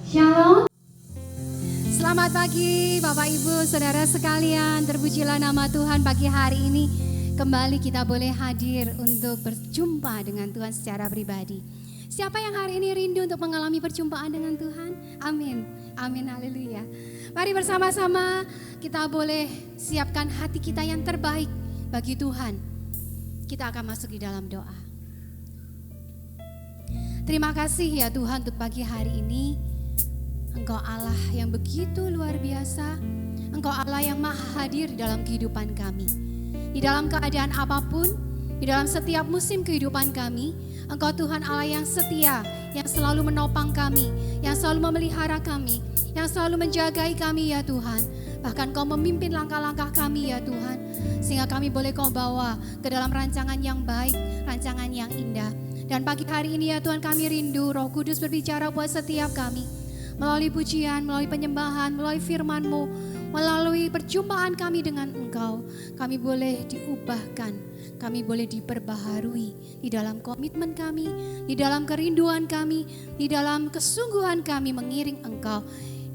Shalom. Selamat pagi Bapak Ibu Saudara sekalian, terpujilah nama Tuhan. Pagi hari ini kembali kita boleh hadir untuk berjumpa dengan Tuhan secara pribadi. Siapa yang hari ini rindu untuk mengalami perjumpaan dengan Tuhan? Amin, amin, haleluya. Mari bersama-sama kita boleh siapkan hati kita yang terbaik bagi Tuhan. Kita akan masuk di dalam doa. Terima kasih ya Tuhan untuk pagi hari ini. Engkau Allah yang begitu luar biasa. Engkau Allah yang maha hadir di dalam kehidupan kami. Di dalam keadaan apapun, di dalam setiap musim kehidupan kami, Engkau Tuhan Allah yang setia, yang selalu menopang kami, yang selalu memelihara kami, yang selalu menjagai kami ya Tuhan. Bahkan Kau memimpin langkah-langkah kami ya Tuhan, sehingga kami boleh Kau bawa ke dalam rancangan yang baik, rancangan yang indah. Dan pagi hari ini ya Tuhan, kami rindu Roh Kudus berbicara buat setiap kami. Melalui pujian, melalui penyembahan, melalui firman-Mu, melalui perjumpaan kami dengan Engkau, kami boleh diubahkan, kami boleh diperbaharui di dalam komitmen kami, di dalam kerinduan kami, di dalam kesungguhan kami mengiring Engkau.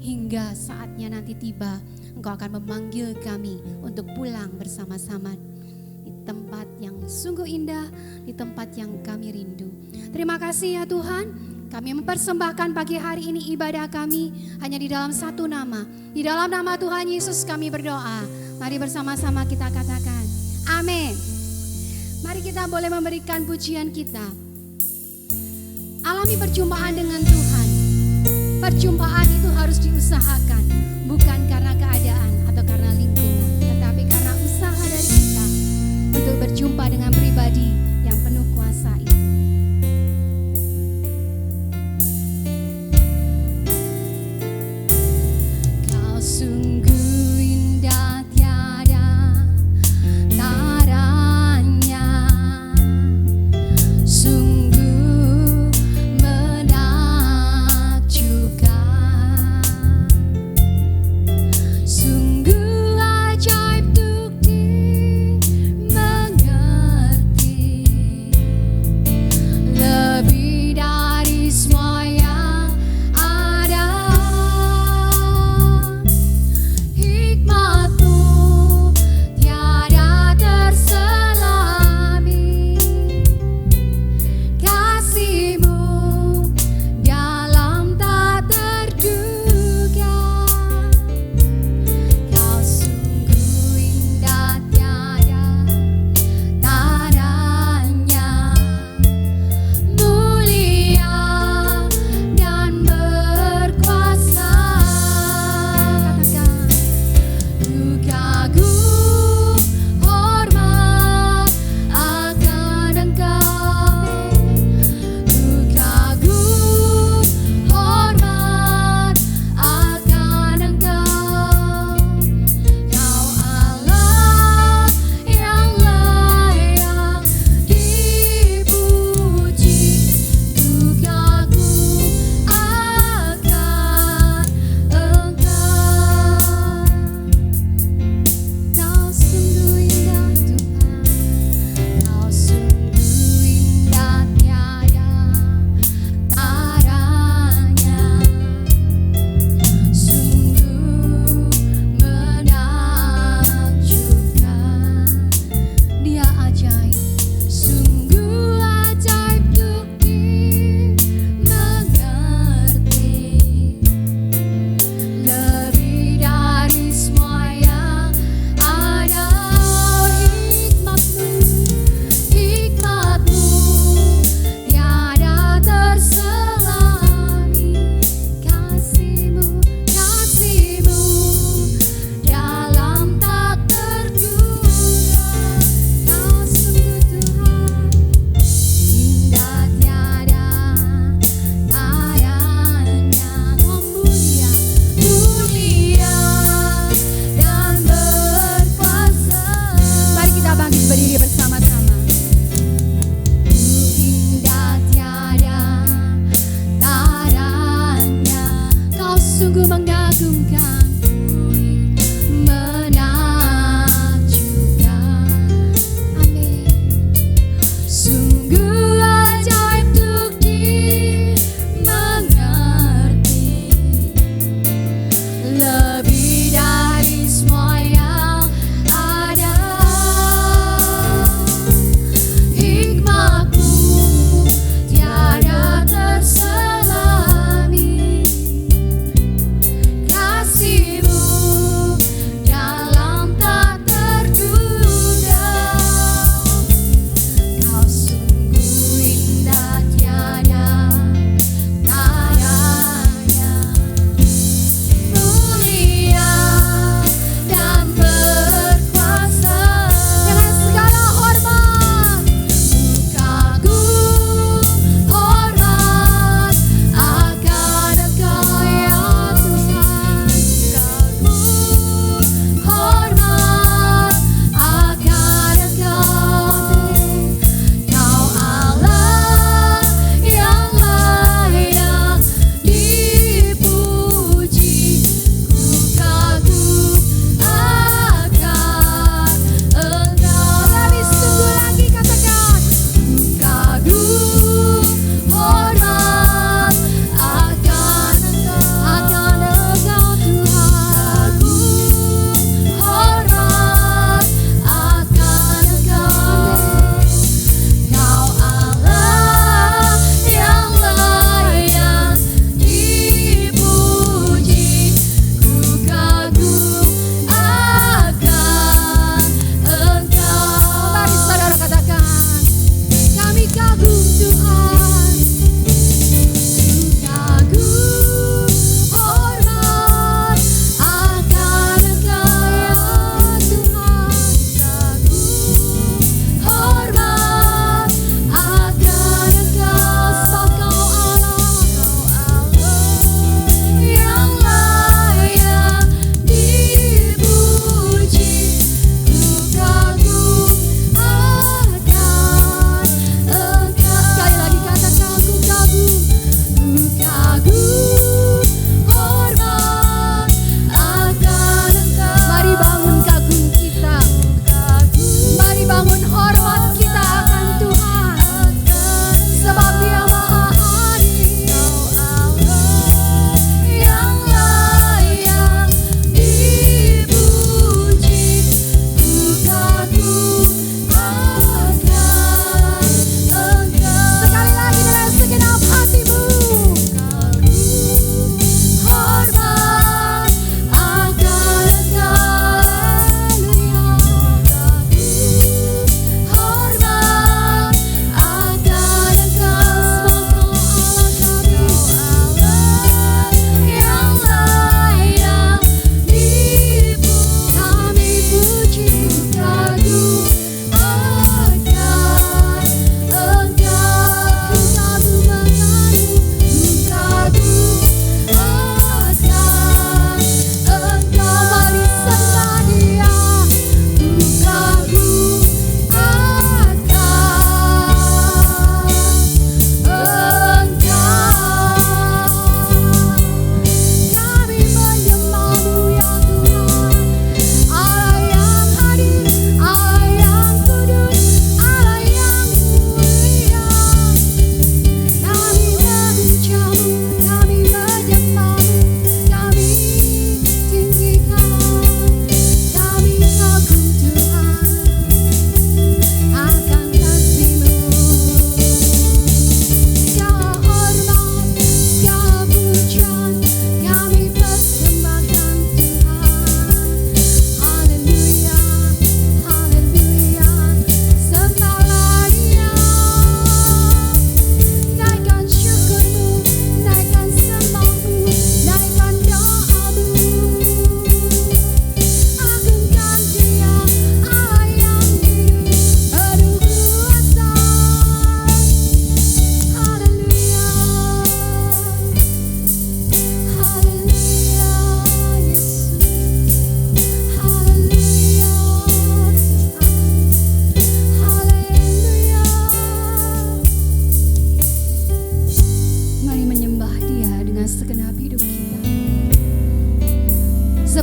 Hingga saatnya nanti tiba, Engkau akan memanggil kami untuk pulang bersama-sama di tempat yang sungguh indah, di tempat yang kami rindu. Terima kasih ya Tuhan. Kami mempersembahkan pagi hari ini ibadah kami hanya di dalam satu nama. Di dalam nama Tuhan Yesus kami berdoa. Mari bersama-sama kita katakan amin. Mari kita boleh memberikan pujian kita. Alami perjumpaan dengan Tuhan. Perjumpaan itu harus diusahakan. Bukan karena keadaan atau karena lingkungan, tetapi karena usaha dari kita untuk berjumpa dengan pribadi yang penuh kuasa itu. Sungguh indah tiada taranya, sungguh menakjubkan, sungguh ajaib untuk dimengerti, lebih dari semua yang ada. Sungguh ajaib untuk dimengerti.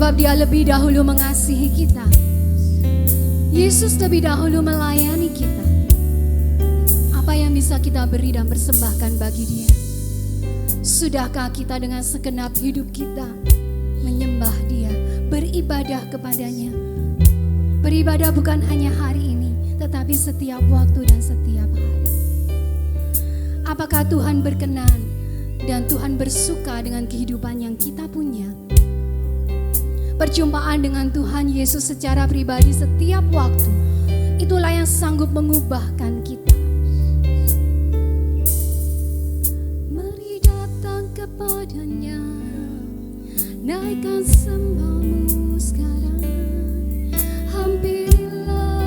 Sebab Dia lebih dahulu mengasihi kita. Yesus lebih dahulu melayani kita. Apa yang bisa kita beri dan persembahkan bagi Dia? Sudahkah kita dengan segenap hidup kita menyembah Dia, beribadah kepadanya? Beribadah bukan hanya hari ini, tetapi setiap waktu dan setiap hari. Apakah Tuhan berkenan dan Tuhan bersuka dengan kehidupan yang kita punya? Perjumpaan dengan Tuhan Yesus secara pribadi setiap waktu, itulah yang sanggup mengubahkan kita. Mari datang kepadanya, naikkan sembahmu sekarang. Hampirilah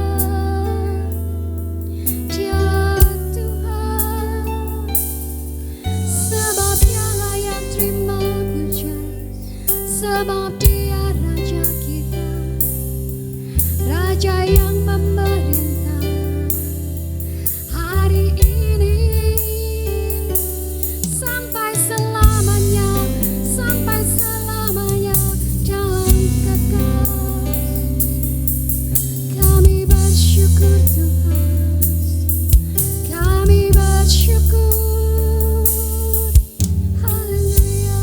Dia Tuhan, sebab Dia layak terima puja, sebab Dia Raja kita, Raja yang memerintah hari ini sampai selamanya dalam kekal. Kami bersyukur Tuhan, kami bersyukur. Haleluya.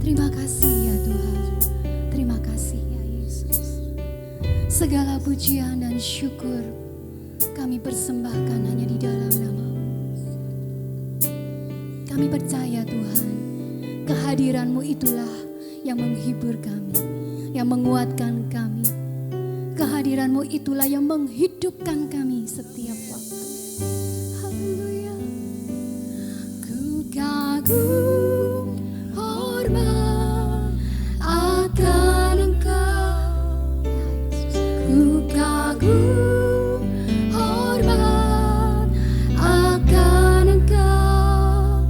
Terima kasih ya Tuhan, terima kasih ya Yesus. Segala pujian dan syukur kami persembahkan hanya di dalam nama-Mu. Kami percaya Tuhan, kehadiran-Mu itulah yang menghibur kami, yang menguatkan kami. Kehadiran-Mu itulah yang menghidupkan kami setiap waktu. Haleluya. Ku kagum hormat akan Engkau, ku kagum hormat akan Engkau.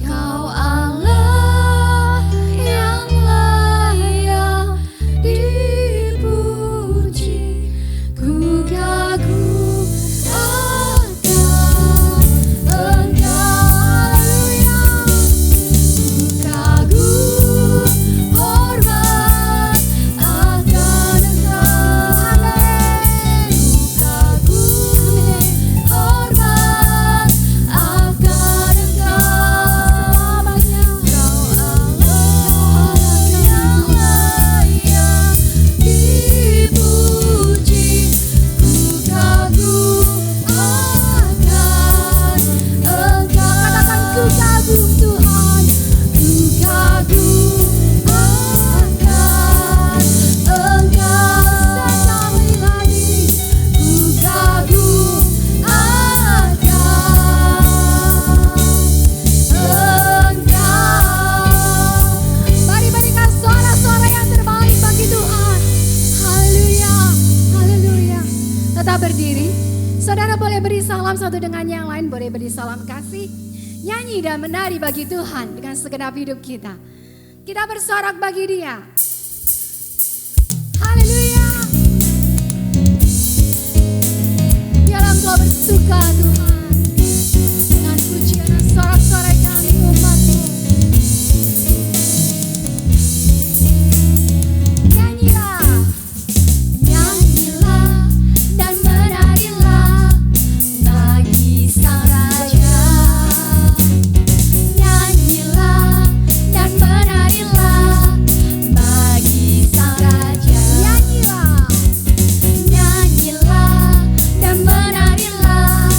Kau Allah yang layak dipuji, ku kagum akan Engkau. Haleluya. Ku kagum hormat akan Engkau. Amin. Ku kagum hormat akan Engkau. Kau Allah yang layak dipuji, ku kagum akan Engkau. Katakan ku kagum Tuhan, ku kagum akan Engkau. Sekali lagi, ku kagum akan Engkau. Mari berikan suara-suara yang terbaik bagi Tuhan. Haleluya, haleluya. Tetap berdiri. Saudara boleh beri salam satu dengan yang lain, boleh beri salam kasih. Nyanyi dan menari bagi Tuhan dengan segenap hidup kita. Kita bersorak bagi Dia. Haleluya. Biarlah Engkau bersuka Tuhan dengan pujian dan sorak-sorai kami umat-Mu. Nyanyilah, nyanyilah dan menarilah bagi Sang Raja. Nyanyilah dan menarilah bagi Sang Raja. Nyanyilah, nyanyilah dan menarilah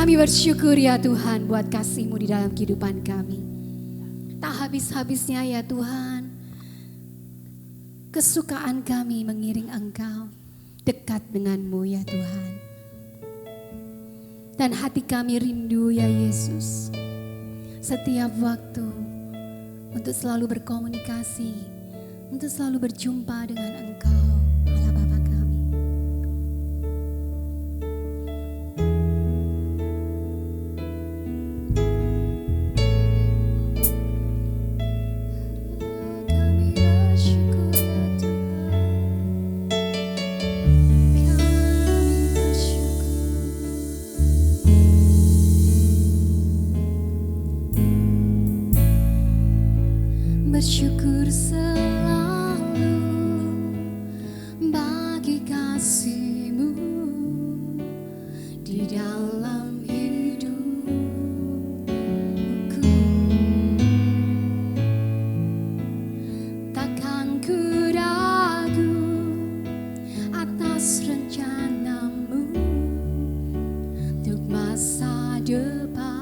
Kami bersyukur ya Tuhan buat kasih-Mu di dalam kehidupan kami. Tak habis-habisnya ya Tuhan, kesukaan kami mengiring Engkau dekat dengan-Mu ya Tuhan. Dan hati kami rindu ya Yesus, setiap waktu untuk selalu berkomunikasi, untuk selalu berjumpa dengan Engkau, Allah Bapa kami. Kami bersyukur ya Tuhan, kami bersyukur selalu bagi kasih-Mu di dalam hidupku. Takkan ku ragu atas rencana-Mu untuk masa depan.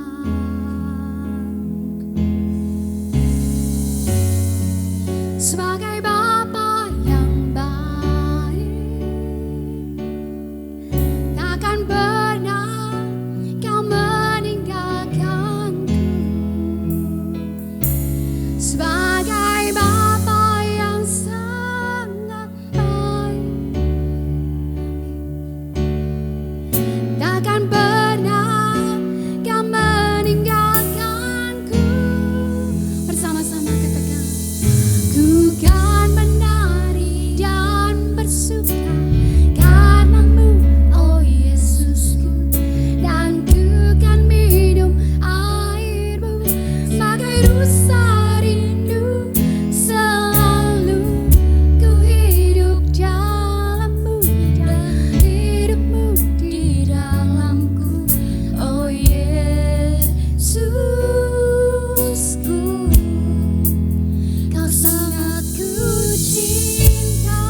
Sebagai Bapa yang baik, takkan pernah Kau meninggalkanku. Sebagai Bapa yang sangat baik, takkan pernah Kau meninggalkanku. Bersama-sama katakan, ku kan menari dan bersuka karena-Mu, oh Yesusku. Dan ku kan minum air-Mu sebagai rusa rindu. Selalu ku hidup dalam-Mu dan hidup-Mu di dalamku, oh Yesusku. Kau sangat ku cinta.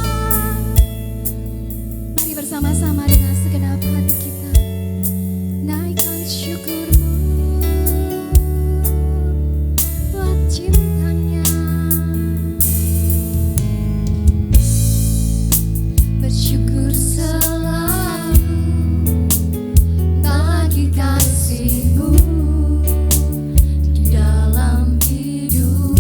Mari bersama-sama dengan segenap hati kita naikkan syukur-Mu buat cintanya. Bersyukur selalu bagi kasih-Mu di dalam hidupku.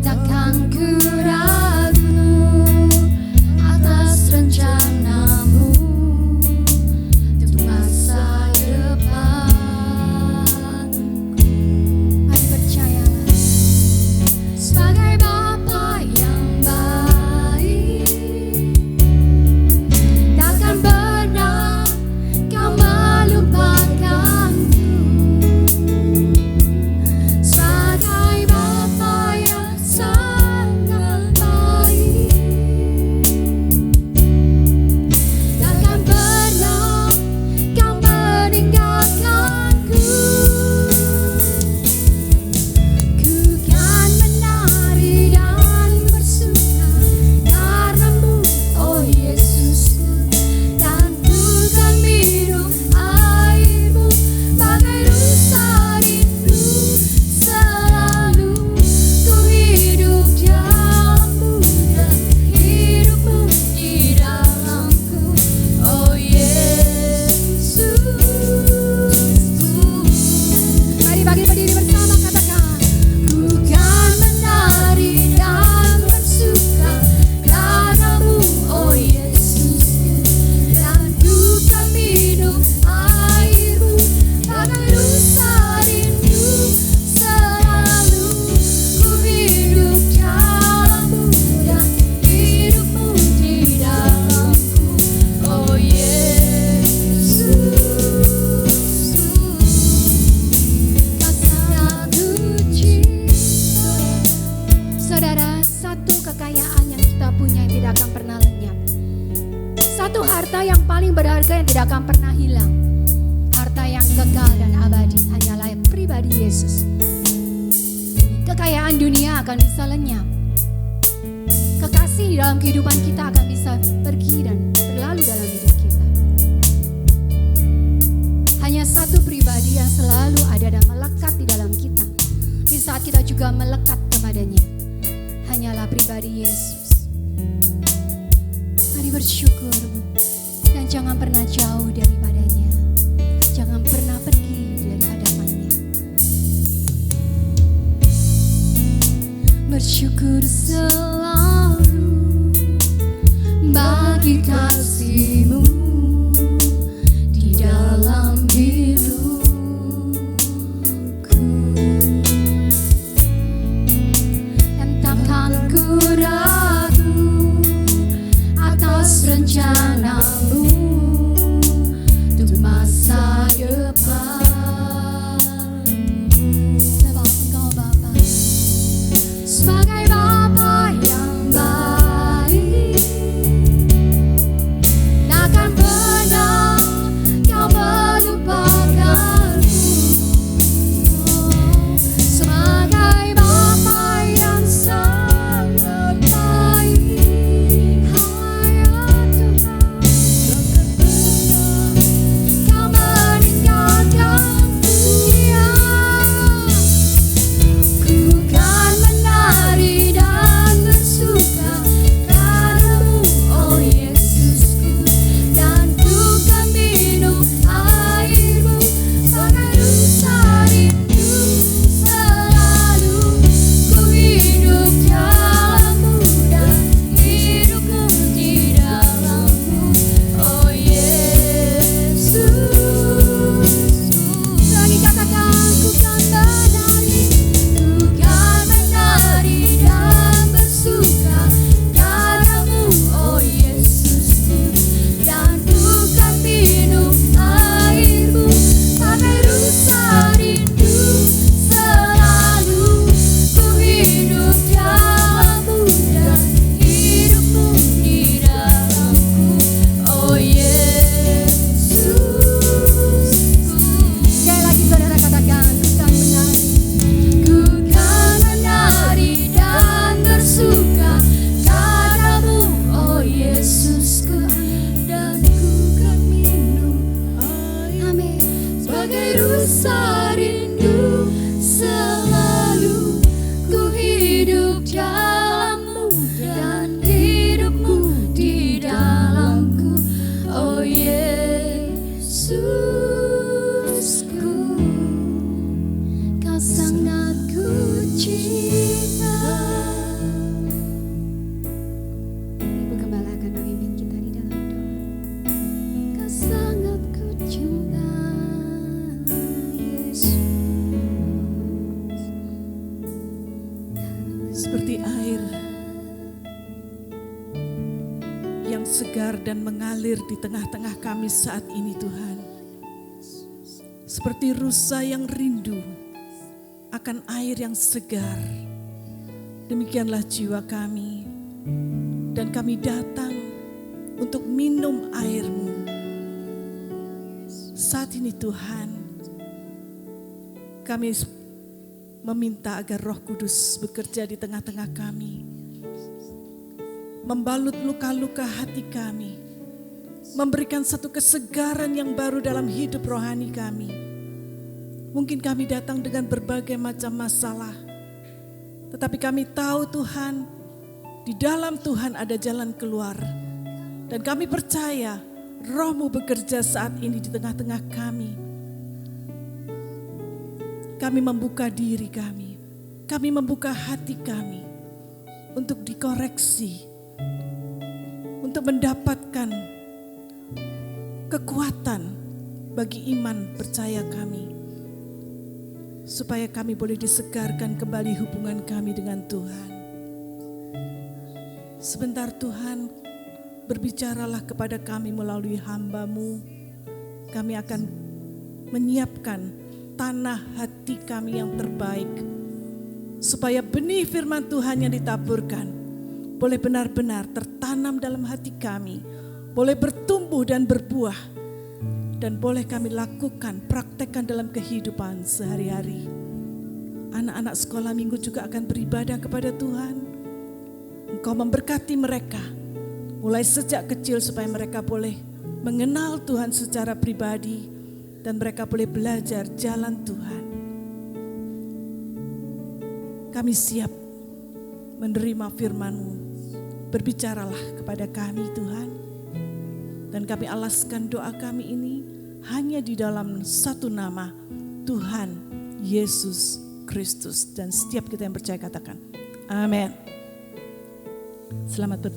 Takkan ku ragu atas rencana-Mu untuk masa depan. Mari percayalah, sebagai Bapa yang baik, takkan pernah Kau melupakanku. Sebagai Bapa yang sangat baik, takkan pernah Kau meninggalkanku. Ku kan menari dan bersuka karena-Mu, oh Yesusku. Dan ku kan minum air-Mu bagai rusa rindu. Selalu ku hidup dalam-Mu dan hidup-Mu di dalamku, oh Yesusku. Mari bagi berdiri bersama katakan, ku kan menari dan bersuka karena-Mu, oh Yesusku. Dan ku kan minum air-Mu bagai rusa rindu. Selalu ku hidup dalam-Mu dan hidup-Mu di dalamku, oh Yesus. Kau sangat ku cinta. Saudara, satu kekayaan yang kita punya yang tidak akan pernah lenyap. Satu harta yang paling berharga yang tidak akan pernah hilang. Harta yang kekal dan abadi hanyalah pribadi Yesus. Kekayaan dunia akan bisa lenyap, kekasih di dalam kehidupan kita akan bisa pergi dan berlalu dalam hidup kita. Hanya satu pribadi yang selalu ada dan melekat di dalam kita di saat kita juga melekat kepadanya, hanyalah pribadi Yesus. Mari bersyukur dan jangan pernah jauh daripadanya, jangan pernah pergi dari hadapannya. Bersyukur selalu bagi kasih-Mu di dalam hidupku, dan takkan ku ragu atas rencana-Mu untuk masa depan. Sebab Engkau Bapa, sebagai Bapa yang baik, takkan pernah Kau melupakanku. Sebagai Bapa yang sangat baik, hanya Tuhan, takkan pernah Kau meninggalkanku. Ku kan menari dan bersuka padamu, oh Yesusku, dan ku kan minum air-Mu bagai rusa rindu. Selalu ku hidup dalam-Mu dan hidupku di dalam-Mu, oh Yesus. Lagi katakan, ku kan menari dan bersuka padamu, oh Yesusku, dan ku kan minum air-Mu bagai rusa rindu. Selalu ku hidup dalam-Mu dan hidupmu di dalamku, oh Yesus. Sekali lagi saudara katakan, ku kan menari dan bersuka padamu, oh Yesusku, dan ku kan minum air bagai rusa rindu. Selalu ku hidup dalam-Mu dan hidupmu di dalamku, oh Yesusku. Kau sangat ku cinta. Ibu Gembala akan memimpin kita di dalam doa. Kau sangat ku cinta, Yesus. Seperti air yang segar dan mengalir di tengah-tengah kami saat ini Tuhan. Seperti rusa yang rindu akan air yang segar. Demikianlah jiwa kami, dan kami datang untuk minum air-Mu. Saat ini Tuhan, kami meminta agar Roh Kudus bekerja di tengah-tengah kami, membalut luka-luka hati kami, memberikan satu kesegaran yang baru dalam hidup rohani kami. Mungkin kami datang dengan berbagai macam masalah, tetapi kami tahu Tuhan, di dalam Tuhan ada jalan keluar. Dan kami percaya Roh-Mu bekerja saat ini di tengah-tengah kami. Kami membuka diri kami membuka hati kami untuk dikoreksi, untuk mendapatkan kekuatan bagi iman percaya kami, supaya kami boleh disegarkan kembali hubungan kami dengan Tuhan. Sebentar Tuhan, berbicaralah kepada kami melalui hamba-Mu. Kami akan menyiapkan tanah hati kami yang terbaik, supaya benih firman Tuhan yang ditaburkan boleh benar-benar tertanam dalam hati kami, boleh bertumbuh dan berbuah, dan boleh kami lakukan, praktekkan dalam kehidupan sehari-hari. Anak-anak sekolah minggu juga akan beribadah kepada Tuhan. Engkau memberkati mereka mulai sejak kecil supaya mereka boleh mengenal Tuhan secara pribadi dan mereka boleh belajar jalan Tuhan. Kami siap menerima firman-Mu. Berbicaralah kepada kami Tuhan. Dan kami alaskan doa kami ini hanya di dalam satu nama, Tuhan Yesus Kristus. Dan setiap kita yang percaya katakan, amin. Selamat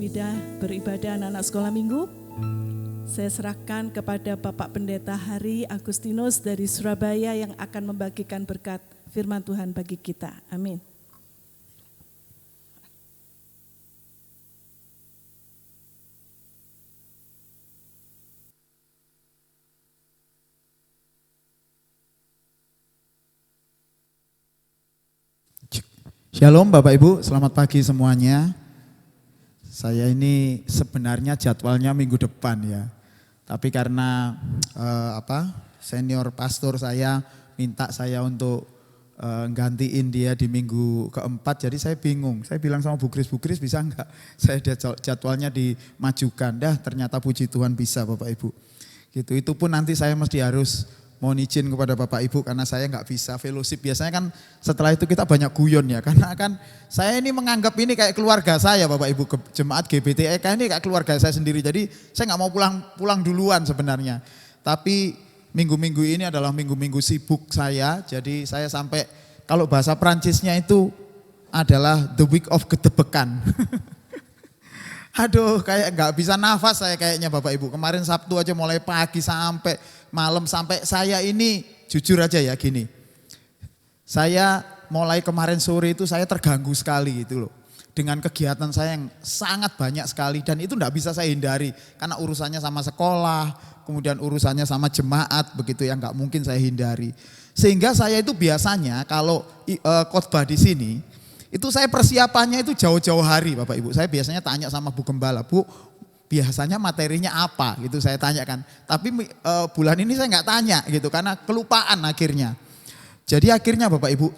beribadah anak-anak sekolah minggu. Saya serahkan kepada Bapak Pendeta Hari Agustinus dari Surabaya yang akan membagikan berkat firman Tuhan bagi kita. Amin. Shalom Bapak Ibu, selamat pagi semuanya. Saya ini sebenarnya jadwalnya minggu depan ya. Tapi karena senior pastor saya minta saya untuk gantiin dia di minggu keempat, jadi saya bingung. Saya bilang sama Bu Kris bisa enggak saya jadwalnya dimajukan. Dah ternyata puji Tuhan bisa Bapak Ibu. Gitu. Itu pun nanti saya mesti harus mohon izin kepada Bapak Ibu karena saya nggak bisa fellowship. Biasanya kan setelah itu kita banyak guyon ya. Karena kan saya ini menganggap ini kayak keluarga saya Bapak Ibu. Jemaat GBTEK ini kayak keluarga saya sendiri. Jadi saya nggak mau pulang duluan sebenarnya. Tapi minggu-minggu ini adalah minggu-minggu sibuk saya. Jadi saya sampai kalau bahasa Prancisnya itu adalah the week of gedebekan. Aduh kayak nggak bisa nafas saya kayaknya Bapak Ibu. Kemarin Sabtu aja mulai pagi sampai malam sampai saya ini jujur aja ya gini. Saya mulai kemarin sore itu saya terganggu sekali gitu loh. Dengan kegiatan saya yang sangat banyak sekali dan itu enggak bisa saya hindari. Karena urusannya sama sekolah, kemudian urusannya sama jemaat begitu yang enggak mungkin saya hindari. Sehingga saya itu biasanya kalau khotbah di sini, itu saya persiapannya itu jauh-jauh hari Bapak Ibu. Saya biasanya tanya sama Bu Gembala, Bu biasanya materinya apa gitu saya tanyakan. Tapi bulan ini saya nggak tanya gitu karena kelupaan akhirnya. Jadi akhirnya Bapak Ibu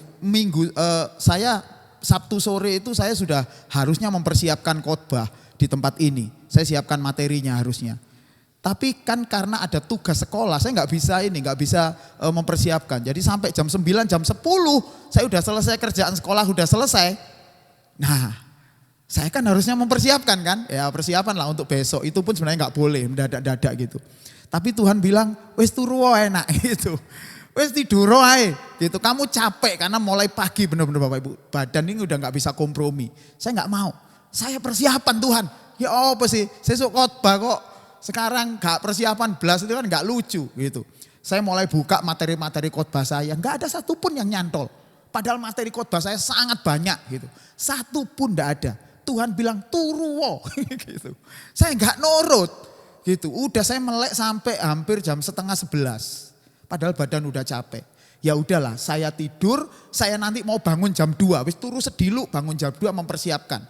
saya Sabtu sore itu saya sudah harusnya mempersiapkan khotbah di tempat ini. Saya siapkan materinya harusnya. Tapi kan karena ada tugas sekolah saya nggak bisa mempersiapkan. Jadi sampai jam 9, jam 10 saya udah selesai kerjaan sekolah udah selesai. Nah saya kan harusnya mempersiapkan kan, ya persiapan lah untuk besok. Itu pun sebenarnya nggak boleh mendadak-dadak gitu. Tapi Tuhan bilang, wes turu enak gitu. Wes tidur ae gitu. Kamu capek karena mulai pagi bener-bener Bapak Ibu. Badan ini udah nggak bisa kompromi. Saya nggak mau. Saya persiapan Tuhan. Ya apa sih? Sesuk khotbah kok sekarang nggak persiapan belas itu kan nggak lucu gitu. Saya mulai buka materi-materi khotbah saya. Nggak ada satupun yang nyantol. Padahal materi khotbah saya sangat banyak gitu. Satu pun nggak ada. Tuhan bilang turu gitu. Saya nggak nurut gitu. Udah saya melek sampai hampir jam 10:30. Padahal badan udah capek. Ya udahlah, saya tidur, saya nanti mau bangun jam 2. Wis turu sedilu bangun jam 2 mempersiapkan.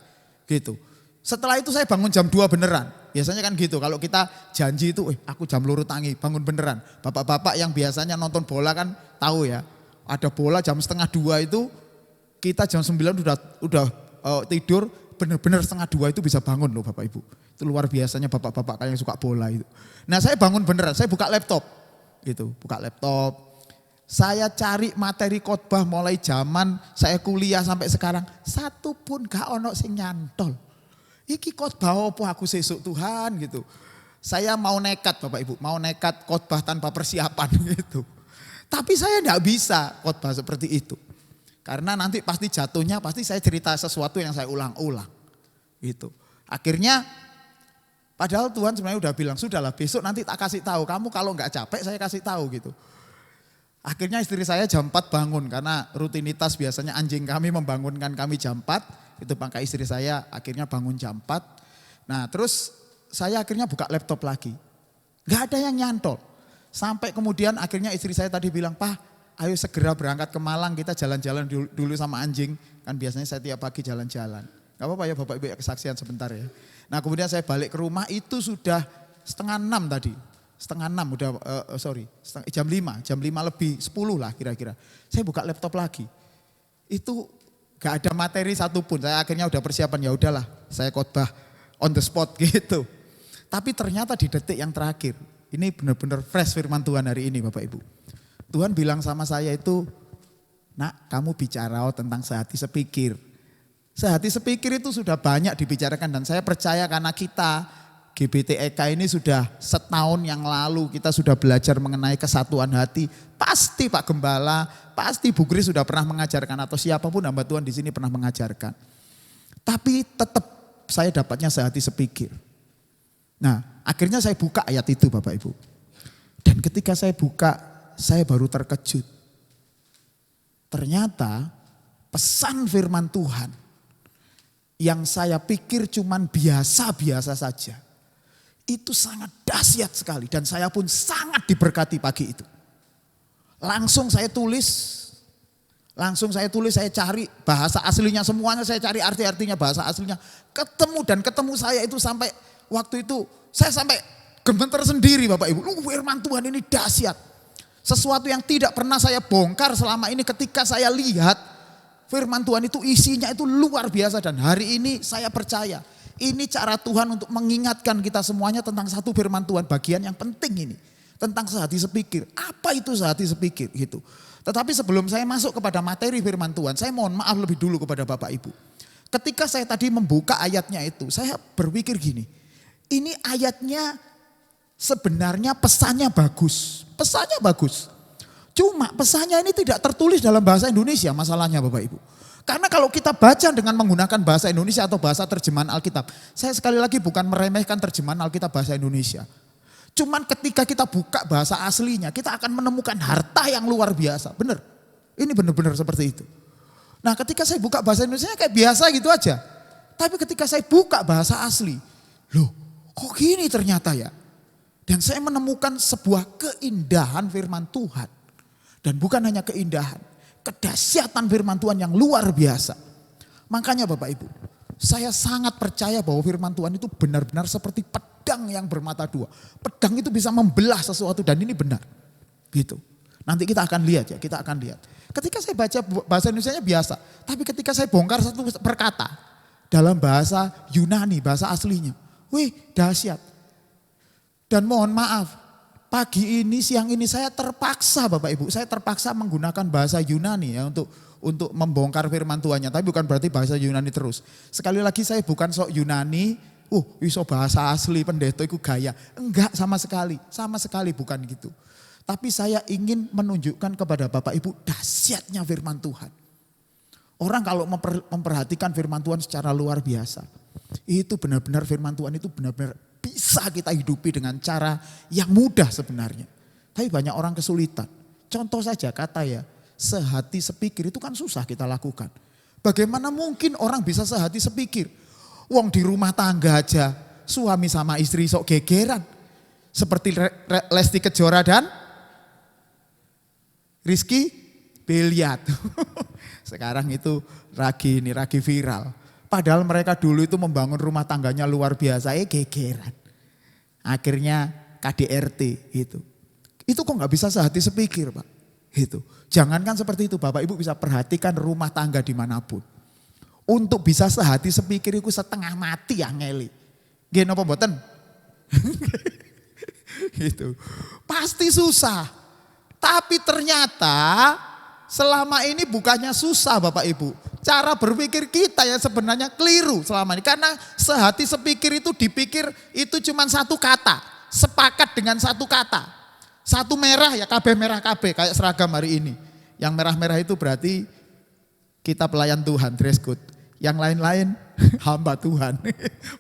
Gitu. Setelah itu saya bangun jam 2 beneran. Biasanya kan gitu, kalau kita janji itu, aku jam loro tangi, bangun beneran. Bapak-bapak yang biasanya nonton bola kan tahu ya. Ada bola jam 1:30 itu, kita jam 9 udah tidur, bener-bener 1:30 itu bisa bangun loh Bapak Ibu. Itu luar biasanya bapak-bapak yang suka bola itu. Nah saya bangun beneran, saya buka laptop. Gitu, buka laptop. Saya cari materi khotbah mulai zaman saya kuliah sampai sekarang. Satu pun gak ono sing nyantol. Iki khotbah apa aku sesuk Tuhan gitu. Saya mau nekat Bapak Ibu, mau nekat khotbah tanpa persiapan gitu. Tapi saya enggak bisa khotbah seperti itu. Karena nanti pasti jatuhnya pasti saya cerita sesuatu yang saya ulang-ulang. Gitu. Akhirnya padahal Tuhan sebenarnya udah bilang, sudahlah besok nanti tak kasih tahu. Kamu kalau enggak capek saya kasih tahu gitu. Akhirnya istri saya jam 4 bangun karena rutinitas biasanya anjing kami membangunkan kami jam 4. Itu maka istri saya akhirnya bangun jam 4. Nah terus saya akhirnya buka laptop lagi. Enggak ada yang nyantol. Sampai kemudian akhirnya istri saya tadi bilang, "Pak, ayo segera berangkat ke Malang, kita jalan-jalan dulu sama anjing." Kan biasanya saya tiap pagi jalan-jalan. Gak apa-apa ya Bapak Ibu ya, kesaksian sebentar ya. Nah kemudian saya balik ke rumah itu sudah 5:30 tadi. 5:30 udah, jam 5 lebih 10 lah kira-kira. Saya buka laptop lagi. Itu Gak ada materi satupun. Saya akhirnya udah persiapan, ya udahlah saya khotbah on the spot gitu. Tapi ternyata di detik yang terakhir, ini benar-benar fresh firman Tuhan hari ini Bapak Ibu. Tuhan bilang sama saya itu, nak kamu bicara tentang sehati sepikir. Sehati sepikir itu sudah banyak dibicarakan dan saya percaya karena kita GBTEK ini sudah setahun yang lalu kita sudah belajar mengenai kesatuan hati. Pasti Pak Gembala, pasti Bu Kris sudah pernah mengajarkan atau siapapun hamba Tuhan di sini pernah mengajarkan. Tapi tetap saya dapatnya sehati sepikir. Nah, akhirnya saya buka ayat itu Bapak Ibu. Dan ketika saya buka, saya baru terkejut. Ternyata pesan firman Tuhan yang saya pikir cuman biasa-biasa saja. Itu sangat dahsyat sekali dan saya pun sangat diberkati pagi itu. Langsung saya tulis, saya cari bahasa aslinya semuanya, saya cari arti-artinya bahasa aslinya. Ketemu saya itu sampai waktu itu saya sampai gemeter sendiri Bapak Ibu. Firman Tuhan ini dahsyat. Sesuatu yang tidak pernah saya bongkar selama ini ketika saya lihat firman Tuhan itu isinya itu luar biasa dan hari ini saya percaya. Ini cara Tuhan untuk mengingatkan kita semuanya tentang satu firman Tuhan bagian yang penting ini. Tentang sehati sepikir. Apa itu sehati sepikir gitu. Tetapi sebelum saya masuk kepada materi firman Tuhan, saya mohon maaf lebih dulu kepada Bapak Ibu. Ketika saya tadi membuka ayatnya itu, saya berpikir gini. Ini ayatnya sebenarnya pesannya bagus. Pesannya bagus. Cuma pesannya ini tidak tertulis dalam bahasa Indonesia masalahnya Bapak Ibu. Karena kalau kita baca dengan menggunakan bahasa Indonesia atau bahasa terjemahan Alkitab. Saya sekali lagi bukan meremehkan terjemahan Alkitab bahasa Indonesia. Cuman ketika kita buka bahasa aslinya kita akan menemukan harta yang luar biasa. Benar, ini benar-benar seperti itu. Nah ketika saya buka bahasa Indonesia kayak biasa gitu aja. Tapi ketika saya buka bahasa asli. Loh kok gini ternyata ya. Dan saya menemukan sebuah keindahan firman Tuhan. Dan bukan hanya keindahan. Kedahsyatan firman Tuhan yang luar biasa. Makanya Bapak Ibu, saya sangat percaya bahwa firman Tuhan itu benar-benar seperti pedang yang bermata dua. Pedang itu bisa membelah sesuatu dan ini benar. Gitu. Nanti kita akan lihat ya, kita akan lihat. Ketika saya baca bahasa Indonesianya biasa, tapi ketika saya bongkar satu perkata dalam bahasa Yunani, bahasa aslinya. Wih, dahsyat. Dan mohon maaf, pagi ini, siang ini saya terpaksa Bapak Ibu, saya terpaksa menggunakan bahasa Yunani ya untuk membongkar firman Tuhannya. Tapi bukan berarti bahasa Yunani terus. Sekali lagi saya bukan sok Yunani, iso bahasa asli pendeta itu gaya. Enggak sama sekali bukan gitu. Tapi saya ingin menunjukkan kepada Bapak Ibu dahsyatnya firman Tuhan. Orang kalau memperhatikan firman Tuhan secara luar biasa, itu benar-benar firman Tuhan itu benar-benar bisa kita hidupi dengan cara yang mudah sebenarnya. Tapi banyak orang kesulitan. Contoh saja kata ya, sehati sepikir itu kan susah kita lakukan. Bagaimana mungkin orang bisa sehati sepikir? Wong di rumah tangga aja, suami sama istri sok gegeran. Seperti Lesti Kejora dan Rizky Beliat. Sekarang itu lagi viral. Padahal mereka dulu itu membangun rumah tangganya luar biasa, gegeran. Akhirnya KDRT itu. Itu kok gak bisa sehati sepikir Pak. Itu. Jangankan seperti itu Bapak Ibu bisa perhatikan rumah tangga dimanapun. Untuk bisa sehati sepikir itu setengah mati ya ngeli. Gini apa mboten? Itu. Pasti susah. Tapi ternyata selama ini bukannya susah Bapak Ibu. Cara berpikir kita yang sebenarnya keliru selama ini. Karena sehati sepikir itu dipikir itu cuma satu kata. Sepakat dengan satu kata. Satu merah ya KB merah KB kayak seragam hari ini. Yang merah-merah itu berarti kita pelayan Tuhan, dress code. Yang lain-lain hamba Tuhan.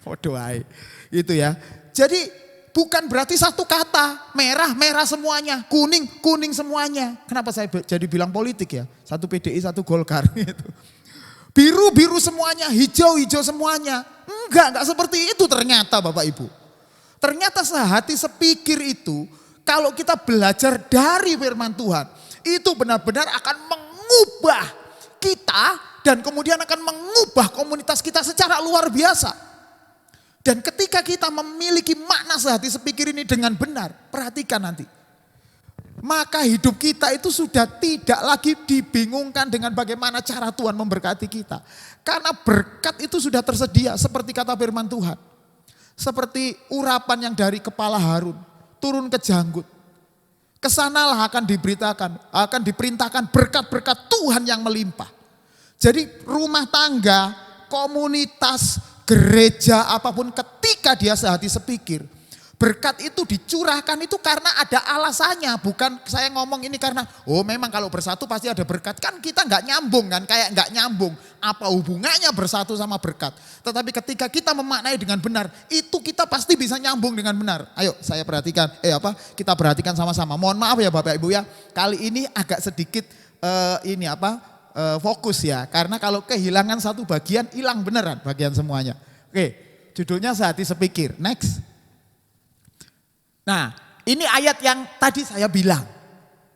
Podo ae. Itu ya. Jadi bukan berarti satu kata, merah semuanya, kuning semuanya. Kenapa saya jadi bilang politik ya? Satu PDI, satu Golkar gitu. Biru semuanya, hijau semuanya. Enggak seperti itu ternyata Bapak Ibu. Ternyata sehati sepikir itu, kalau kita belajar dari firman Tuhan, itu benar-benar akan mengubah kita dan kemudian akan mengubah komunitas kita secara luar biasa. Dan ketika kita memiliki makna sehati sepikir ini dengan benar, perhatikan nanti. maka hidup kita itu sudah tidak lagi dibingungkan dengan bagaimana cara Tuhan memberkati kita. Karena berkat itu sudah tersedia seperti kata firman Tuhan. Seperti urapan yang dari kepala Harun turun ke janggut. Kesanalah akan diperintahkan berkat-berkat Tuhan yang melimpah. Jadi rumah tangga, komunitas, gereja apapun ketika dia sehati sepikir, berkat itu dicurahkan itu karena ada alasannya. Bukan saya ngomong ini karena memang kalau bersatu pasti ada berkat. Kan kita nggak nyambung kan, kayak nggak nyambung. Apa hubungannya bersatu sama berkat? Tetapi ketika kita memaknai dengan benar, itu kita pasti bisa nyambung dengan benar. Ayo saya perhatikan, kita perhatikan sama-sama. Mohon maaf ya Bapak Ibu ya, kali ini agak sedikit fokus ya, karena kalau kehilangan satu bagian hilang beneran bagian semuanya. Oke, judulnya sehati sepikir. Next. Nah, ini ayat yang tadi saya bilang.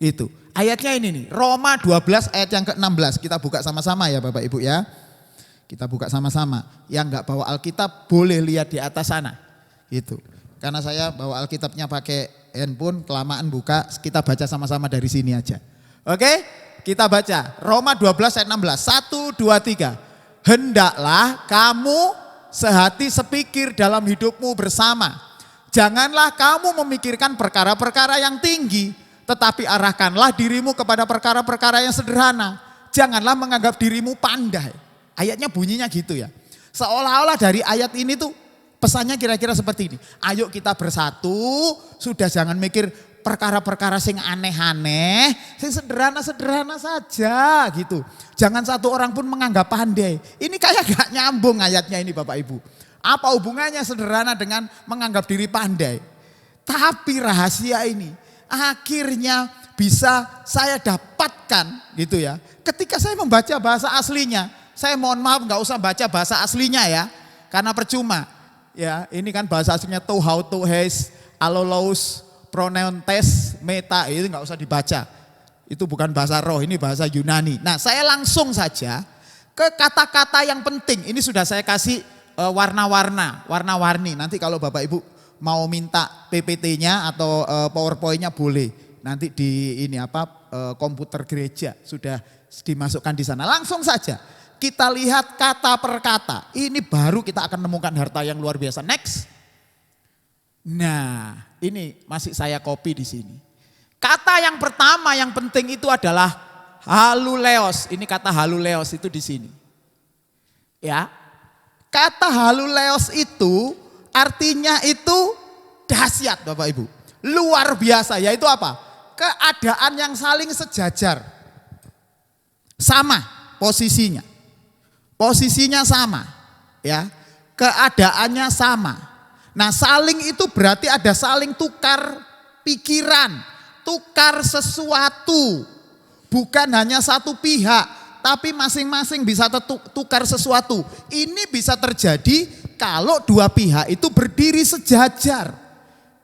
Itu. Ayatnya ini nih, Roma 12 ayat yang ke-16. Kita buka sama-sama ya Bapak Ibu ya. Kita buka sama-sama. Yang enggak bawa Alkitab boleh lihat di atas sana. Gitu. Karena saya bawa Alkitabnya pakai handphone, kelamaan buka, kita baca sama-sama dari sini aja. Oke? Kita baca Roma 12 ayat 16. 1, 2, 3. Hendaklah kamu sehati sepikir dalam hidupmu bersama. Janganlah kamu memikirkan perkara-perkara yang tinggi, tetapi arahkanlah dirimu kepada perkara-perkara yang sederhana. Janganlah menganggap dirimu pandai. Ayatnya bunyinya gitu ya. Seolah-olah dari ayat ini tuh pesannya kira-kira seperti ini. Ayo kita bersatu, sudah jangan mikir perkara-perkara sing aneh-aneh, sing sederhana-sederhana saja gitu. Jangan satu orang pun menganggap pandai. Ini kayak gak nyambung ayatnya ini Bapak Ibu. Apa hubungannya sederhana dengan menganggap diri pandai? Tapi rahasia ini akhirnya bisa saya dapatkan gitu ya. Ketika saya membaca bahasa aslinya, saya mohon maaf gak usah baca bahasa aslinya ya. Karena percuma. Ya, ini kan bahasa aslinya to, how to, has, alolaus, pronoun tes, meta, itu nggak usah dibaca. Itu bukan bahasa roh, ini bahasa Yunani. Nah saya langsung saja ke kata-kata yang penting. Ini sudah saya kasih warna-warni. Nanti kalau Bapak Ibu mau minta PPT-nya atau PowerPoint-nya boleh. Nanti di komputer gereja sudah dimasukkan di sana. Langsung saja kita lihat kata per kata. Ini baru kita akan menemukan harta yang luar biasa. Next. Nah, ini masih saya copy di sini. Kata yang pertama yang penting itu adalah haluleos. Ini kata haluleos itu di sini. Ya. Kata haluleos itu artinya itu dahsyat Bapak Ibu. Luar biasa, yaitu apa? Keadaan yang saling sejajar. Sama posisinya. Posisinya sama, ya. Keadaannya sama. Nah, saling itu berarti ada saling tukar pikiran, tukar sesuatu. Bukan hanya satu pihak, tapi masing-masing bisa tukar sesuatu. Ini bisa terjadi kalau dua pihak itu berdiri sejajar.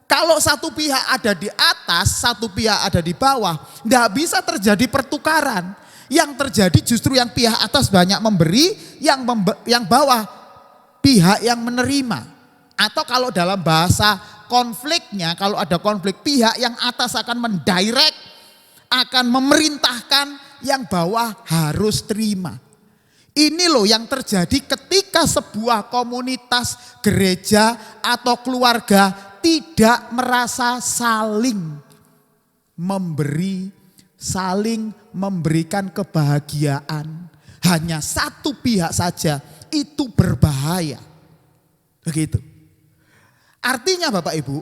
Kalau satu pihak ada di atas, satu pihak ada di bawah, enggak bisa terjadi pertukaran. Yang terjadi justru yang pihak atas banyak memberi, yang bawah pihak yang menerima. Atau kalau dalam bahasa konfliknya, kalau ada konflik, pihak yang atas akan mendirect, akan memerintahkan, yang bawah harus terima. Ini loh yang terjadi ketika sebuah komunitas, gereja atau keluarga tidak merasa saling memberi, saling memberikan kebahagiaan. Hanya satu pihak saja, itu berbahaya. Begitu. Artinya Bapak Ibu,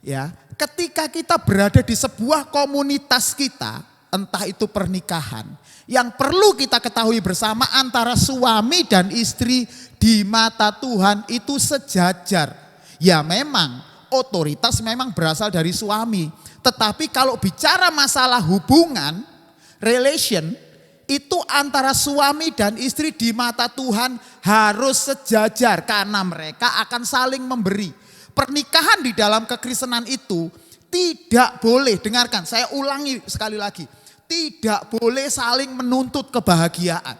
ya, ketika kita berada di sebuah komunitas kita, entah itu pernikahan, yang perlu kita ketahui bersama antara suami dan istri di mata Tuhan itu sejajar. Ya memang otoritas memang berasal dari suami, tetapi kalau bicara masalah hubungan, relation, itu antara suami dan istri di mata Tuhan harus sejajar karena mereka akan saling memberi. Pernikahan di dalam kekristenan itu tidak boleh, dengarkan, saya ulangi sekali lagi, tidak boleh saling menuntut kebahagiaan.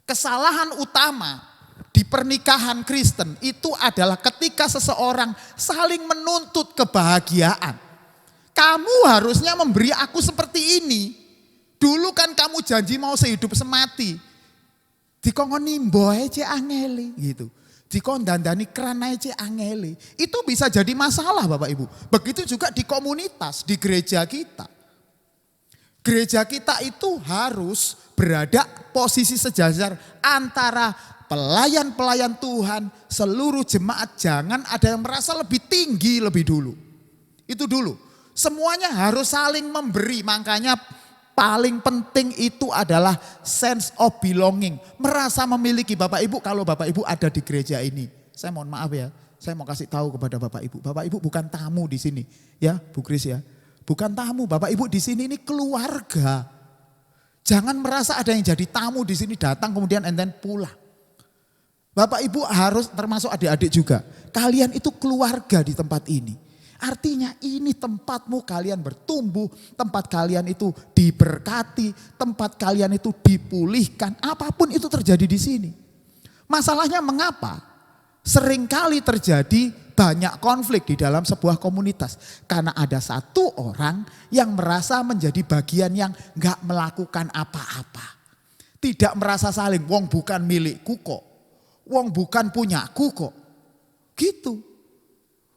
Kesalahan utama di pernikahan Kristen itu adalah ketika seseorang saling menuntut kebahagiaan. Kamu harusnya memberi aku seperti ini. Dulu kan kamu janji mau sehidup semati. Dikongkon nimbo aja angeli gitu. Dikon dandani keran aja angeli. Itu bisa jadi masalah Bapak Ibu. Begitu juga di komunitas, di gereja kita. Gereja kita itu harus berada posisi sejajar antara pelayan-pelayan Tuhan, seluruh jemaat. Jangan ada yang merasa lebih tinggi lebih dulu. Itu dulu. Semuanya harus saling memberi. Makanya paling penting itu adalah sense of belonging. Merasa memiliki. Bapak Ibu, kalau Bapak Ibu ada di gereja ini. Saya mohon maaf ya. Saya mau kasih tahu kepada Bapak Ibu. Bapak Ibu bukan tamu di sini. Ya Bu Kris ya. Bukan tamu. Bapak Ibu di sini ini keluarga. Jangan merasa ada yang jadi tamu di sini datang kemudian enten pulang. Bapak Ibu harus termasuk adik-adik juga. Kalian itu keluarga di tempat ini. Artinya ini tempatmu kalian bertumbuh, tempat kalian itu diberkati, tempat kalian itu dipulihkan. Apapun itu terjadi di sini. Masalahnya mengapa? Seringkali terjadi banyak konflik di dalam sebuah komunitas. Karena ada satu orang yang merasa menjadi bagian yang gak melakukan apa-apa. Tidak merasa saling, wong bukan milikku kok. Wong bukan punyaku kok. Gitu.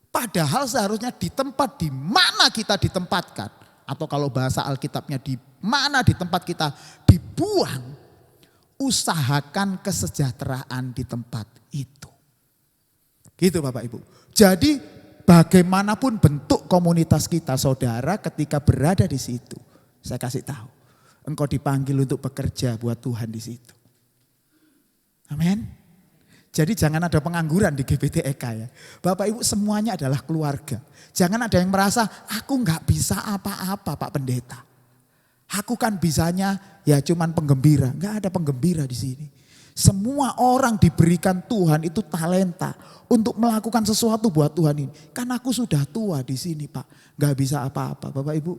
Padahal seharusnya di tempat di mana kita ditempatkan. Atau kalau bahasa Alkitabnya di mana di tempat kita dibuang. Usahakan kesejahteraan di tempat itu. Gitu Bapak Ibu. Jadi bagaimanapun bentuk komunitas kita saudara ketika berada di situ. Saya kasih tahu. Engkau dipanggil untuk bekerja buat Tuhan di situ. Amin. Jadi jangan ada pengangguran di GBTEK ya. Bapak Ibu semuanya adalah keluarga. Jangan ada yang merasa aku gak bisa apa-apa Pak Pendeta. Aku kan bisanya ya cuman penggembira. Gak ada penggembira di sini. Semua orang diberikan Tuhan itu talenta untuk melakukan sesuatu buat Tuhan ini. Kan aku sudah tua di sini Pak. Gak bisa apa-apa Bapak Ibu.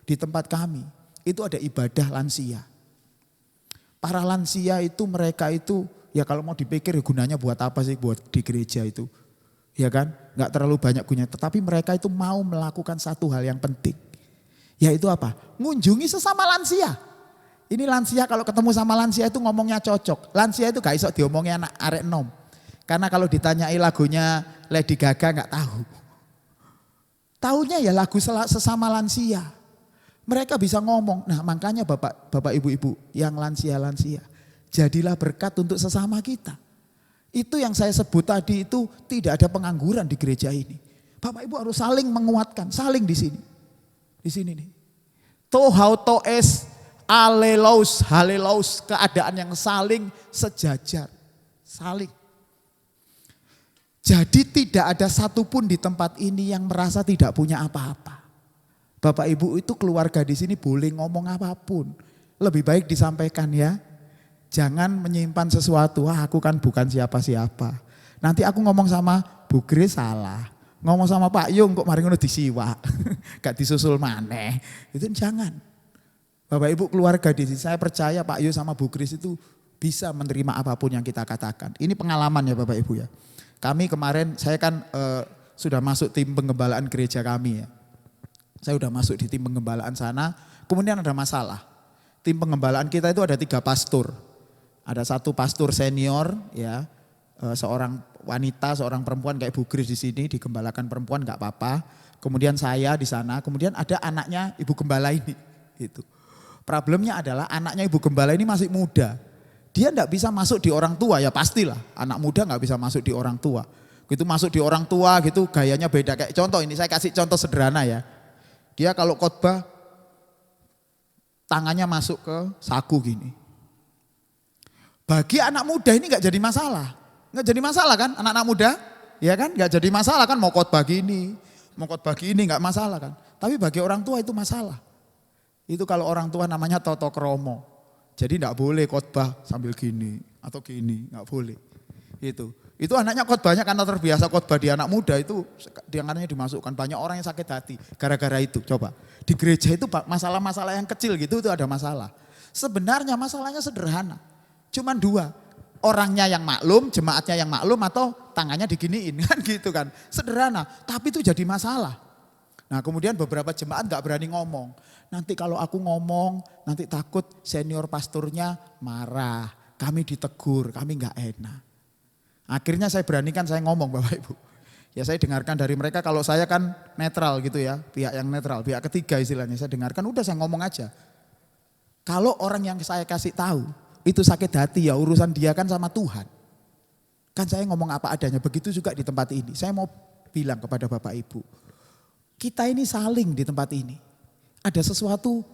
Di tempat kami itu ada ibadah lansia. Para lansia itu mereka itu ya kalau mau dipikir ya gunanya buat apa sih buat di gereja itu. Ya kan, gak terlalu banyak gunanya. Tetapi mereka itu mau melakukan satu hal yang penting. Yaitu apa? Ngunjungi sesama lansia. Ini lansia kalau ketemu sama lansia itu ngomongnya cocok. Lansia itu gak iso diomongnya anak arek nom. Karena kalau ditanyai lagunya Lady Gaga gak tahu. Taunya ya lagu sesama lansia. Mereka bisa ngomong. Nah makanya bapak ibu-ibu yang lansia-lansia. Jadilah berkat untuk sesama kita. Itu yang saya sebut tadi itu tidak ada pengangguran di gereja ini. Bapak Ibu harus saling menguatkan, saling di sini. Di sini nih. Tohau toes, alelos, halelos, keadaan yang saling sejajar. Saling. Jadi tidak ada satupun di tempat ini yang merasa tidak punya apa-apa. Bapak Ibu itu keluarga di sini boleh ngomong apapun. Lebih baik disampaikan ya. Jangan menyimpan sesuatu, aku kan bukan siapa-siapa. Nanti aku ngomong sama Bu Grace salah. Ngomong sama Pak Yung kok mari ngono disiwa. Gak disusul maneh. Itu jangan. Bapak Ibu keluarga di sini, saya percaya Pak Yung sama Bu Grace itu bisa menerima apapun yang kita katakan. Ini pengalaman ya Bapak Ibu ya. Kami kemarin, saya kan sudah masuk tim penggembalaan gereja kami ya. Saya sudah masuk di tim penggembalaan sana, kemudian ada masalah. Tim penggembalaan kita itu ada 3 pastor. Ada satu pastor senior ya, seorang wanita, seorang perempuan kayak Bu Grace di sini digembalakan perempuan nggak apa-apa. Kemudian saya di sana, kemudian ada anaknya Ibu Gembala ini. Gitu. Problemnya adalah anaknya Ibu Gembala ini masih muda. Dia nggak bisa masuk di orang tua ya pastilah. Anak muda nggak bisa masuk di orang tua. Gitu masuk di orang tua gitu gayanya beda. Kayak contoh ini saya kasih contoh sederhana ya. Dia kalau khotbah tangannya masuk ke saku gini. Bagi anak muda ini gak jadi masalah. Gak jadi masalah kan anak-anak muda? Ya kan gak jadi masalah kan mau khotbah gini. Mau khotbah gini gak masalah kan. Tapi bagi orang tua itu masalah. Itu kalau orang tua namanya toto kromo. Jadi gak boleh khotbah sambil gini atau gini. Gak boleh. Itu anaknya khotbahnya karena terbiasa khotbah di anak muda itu. Diangannya dimasukkan banyak orang yang sakit hati. Gara-gara itu coba. Di gereja itu masalah-masalah yang kecil gitu itu ada masalah. Sebenarnya masalahnya sederhana. Cuman 2, orangnya yang maklum, jemaatnya yang maklum atau tangannya diginiin kan gitu kan. Sederhana, tapi itu jadi masalah. Nah kemudian beberapa jemaat gak berani ngomong. Nanti kalau aku ngomong, nanti takut senior pastornya marah. Kami ditegur, kami gak enak. Akhirnya saya beranikan saya ngomong Bapak Ibu. Ya saya dengarkan dari mereka, kalau saya kan netral gitu ya. Pihak yang netral, pihak ketiga istilahnya. Saya dengarkan, udah saya ngomong aja. Kalau orang yang saya kasih tahu, itu sakit hati ya urusan dia kan sama Tuhan. Kan saya ngomong apa adanya, begitu juga di tempat ini. Saya mau bilang kepada Bapak Ibu. Kita ini saling di tempat ini. Ada sesuatu,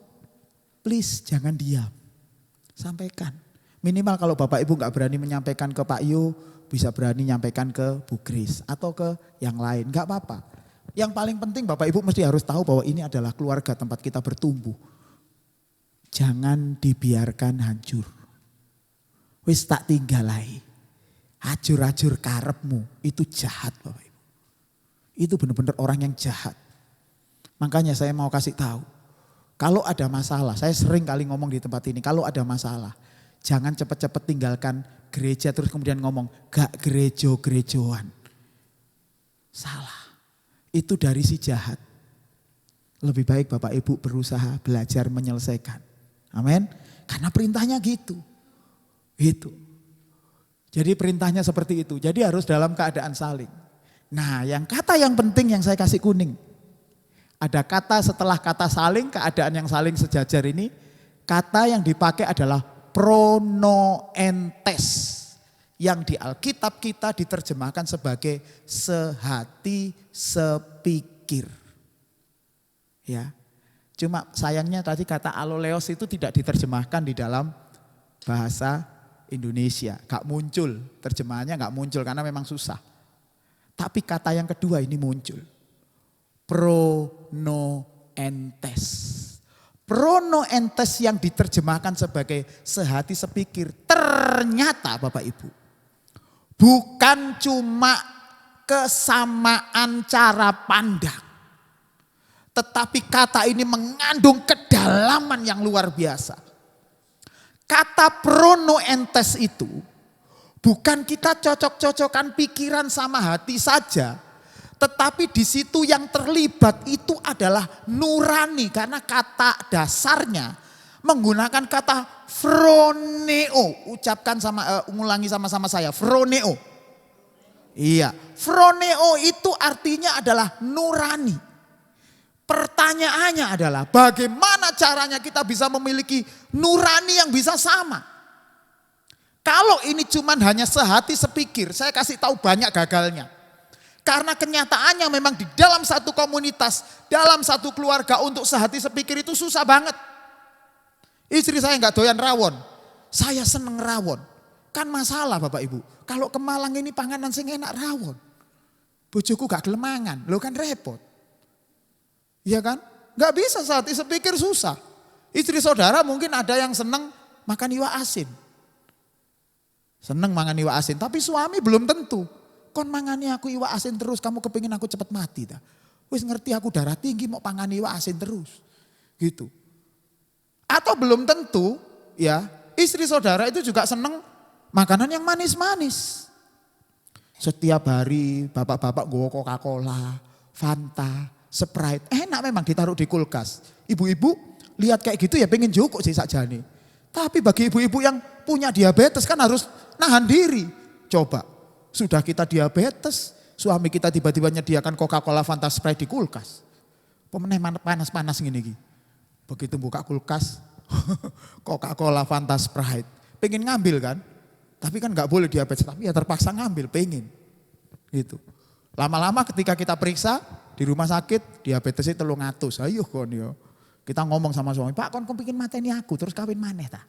please jangan diam. Sampaikan. Minimal kalau Bapak Ibu gak berani menyampaikan ke Pak Yo, bisa berani menyampaikan ke Bu Kris atau ke yang lain. Gak apa-apa. Yang paling penting Bapak Ibu mesti harus tahu bahwa ini adalah keluarga tempat kita bertumbuh. Jangan dibiarkan hancur. Wis tak tinggalai. Hajur-hajur karepmu itu jahat Bapak Ibu. Itu benar-benar orang yang jahat. Makanya saya mau kasih tahu, kalau ada masalah, saya sering kali ngomong di tempat ini, kalau ada masalah, jangan cepat-cepat tinggalkan gereja terus kemudian ngomong, gak gerejo-gerejoan. Salah, itu dari si jahat. Lebih baik Bapak Ibu berusaha belajar menyelesaikan. Amin. Karena perintahnya gitu. Itu. Jadi perintahnya seperti itu, jadi harus dalam keadaan saling. Nah yang kata yang penting yang saya kasih kuning. Ada kata setelah kata saling, keadaan yang saling sejajar ini, kata yang dipakai adalah pronoentes. Yang di Alkitab kita diterjemahkan sebagai sehati sepikir. Ya. Cuma sayangnya tadi kata aloleos itu tidak diterjemahkan di dalam bahasa Indonesia. Gak muncul, terjemahannya gak muncul karena memang susah. Tapi kata yang kedua ini muncul. Pronoentes. Pronoentes yang diterjemahkan sebagai sehati sepikir. Ternyata Bapak Ibu. Bukan cuma kesamaan cara pandang. Tetapi kata ini mengandung kedalaman yang luar biasa. Kata pronoentes itu bukan kita cocok-cocokan pikiran sama hati saja. Tetapi di situ yang terlibat itu adalah nurani. Karena kata dasarnya menggunakan kata froneo. Ucapkan ulangi sama-sama saya, froneo. Iya, froneo itu artinya adalah nurani. Pertanyaannya adalah bagaimana caranya kita bisa memiliki nurani yang bisa sama. Kalau ini cuman hanya sehati sepikir, saya kasih tahu banyak gagalnya. Karena kenyataannya memang di dalam satu komunitas, dalam satu keluarga untuk sehati sepikir itu susah banget. Istri saya nggak doyan rawon, saya seneng rawon. Kan masalah Bapak Ibu, kalau ke Malang ini panganan sing enak rawon. Bojoku gak gelemangan, lo kan repot. Iya kan? Gak bisa sehati sepikir susah. Istri saudara mungkin ada yang seneng makan iwak asin. Seneng makan iwak asin, tapi suami belum tentu. Kon mangani aku iwak asin terus, kamu kepingin aku cepat mati dah. Wis ngerti aku darah tinggi mau pangani iwak asin terus. Gitu. Atau belum tentu ya, istri saudara itu juga seneng makanan yang manis-manis. Setiap hari bapak-bapak gue Coca-Cola, Fanta, Sprite. Enak memang ditaruh di kulkas. Ibu-ibu lihat kayak gitu ya pengen jukuk sih sakjane. Tapi bagi ibu-ibu yang punya diabetes kan harus nahan diri. Coba. Sudah kita diabetes, suami kita tiba-tiba nyediakan Coca-Cola, Fanta, Sprite di kulkas. Pemenang panas-panas gini. Begitu buka kulkas, Coca-Cola, Fanta, Sprite. Pengen ngambil kan, tapi kan gak boleh diabetes, tapi ya terpaksa ngambil, pengen. Gitu. Lama-lama ketika kita periksa di rumah sakit, diabetesnya 300. Ayo kon yo. Kita ngomong sama suami, Pak kon pengen mateni aku, terus kawin maneh ta?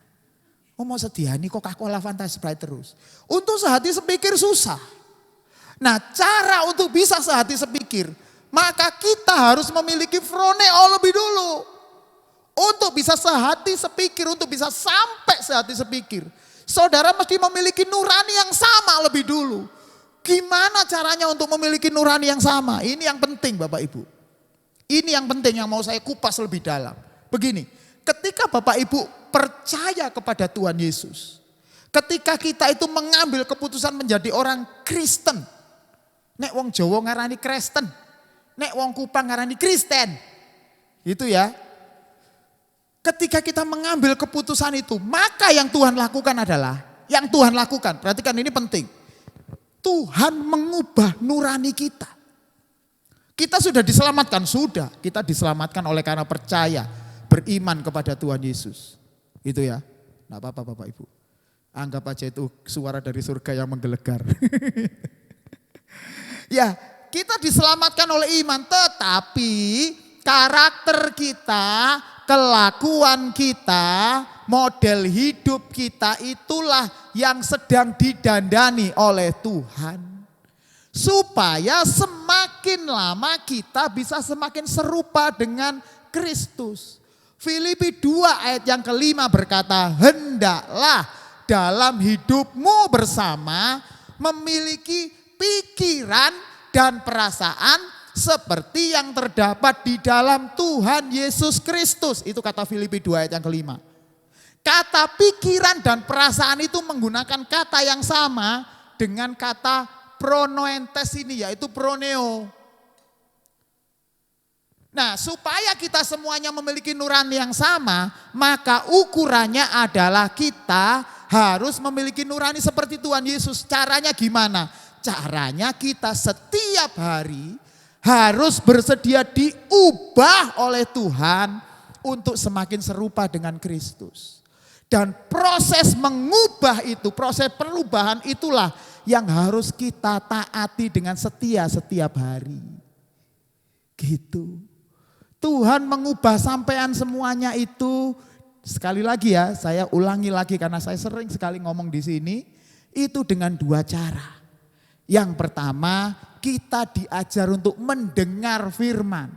Mau sediani Coca-Cola, Fanta, Sprite terus. Untuk sehati sepikir susah. Nah cara untuk bisa sehati sepikir, maka kita harus memiliki froneo lebih dulu. Untuk bisa sehati sepikir, untuk bisa sampai sehati sepikir. Saudara mesti memiliki nurani yang sama lebih dulu. Gimana caranya untuk memiliki nurani yang sama? Ini yang penting Bapak Ibu. Ini yang penting yang mau saya kupas lebih dalam. Begini, ketika Bapak Ibu percaya kepada Tuhan Yesus. Ketika kita itu mengambil keputusan menjadi orang Kristen. Nek wong Jawa ngarani Kristen. Nek wong Kupang ngarani Kristen. Itu ya. Ketika kita mengambil keputusan itu, maka yang Tuhan lakukan adalah, yang Tuhan lakukan, perhatikan ini penting. Tuhan mengubah nurani kita. Kita sudah diselamatkan, sudah. Kita diselamatkan oleh karena percaya, beriman kepada Tuhan Yesus. Itu ya. Enggak apa-apa Bapak Ibu. Anggap aja itu suara dari surga yang menggelegar. Ya, kita diselamatkan oleh iman, tetapi karakter kita, kelakuan kita, model hidup kita itulah yang sedang didandani oleh Tuhan. Supaya semakin lama kita bisa semakin serupa dengan Kristus. Filipi 2 ayat yang kelima berkata, hendaklah dalam hidupmu bersama memiliki pikiran dan perasaan seperti yang terdapat di dalam Tuhan Yesus Kristus. Itu kata Filipi 2 ayat yang kelima. Kata pikiran dan perasaan itu menggunakan kata yang sama dengan kata pronoentes ini, yaitu proneo. Nah, supaya kita semuanya memiliki nurani yang sama, maka ukurannya adalah kita harus memiliki nurani seperti Tuhan Yesus. Caranya gimana? Caranya kita setiap hari harus bersedia diubah oleh Tuhan untuk semakin serupa dengan Kristus. Dan proses mengubah itu, proses perubahan itulah yang harus kita taati dengan setia setiap hari. Gitu. Tuhan mengubah sampean semuanya itu. Sekali lagi ya, saya ulangi lagi karena saya sering sekali ngomong di sini. Itu dengan dua cara. Yang pertama, kita diajar untuk mendengar firman.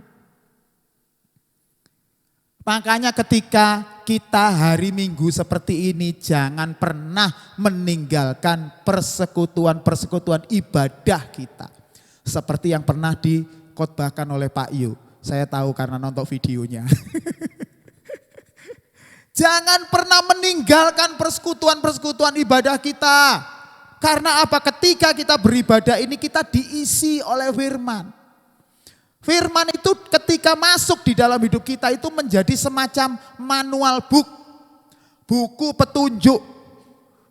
Makanya ketika kita hari Minggu seperti ini, jangan pernah meninggalkan persekutuan-persekutuan ibadah kita. Seperti yang pernah dikhotbahkan oleh Pak Yu. Saya tahu karena nonton videonya. Jangan pernah meninggalkan persekutuan-persekutuan ibadah kita. Karena apa? Ketika kita beribadah ini kita diisi oleh firman. Firman itu ketika masuk di dalam hidup kita itu menjadi semacam manual book. Buku petunjuk.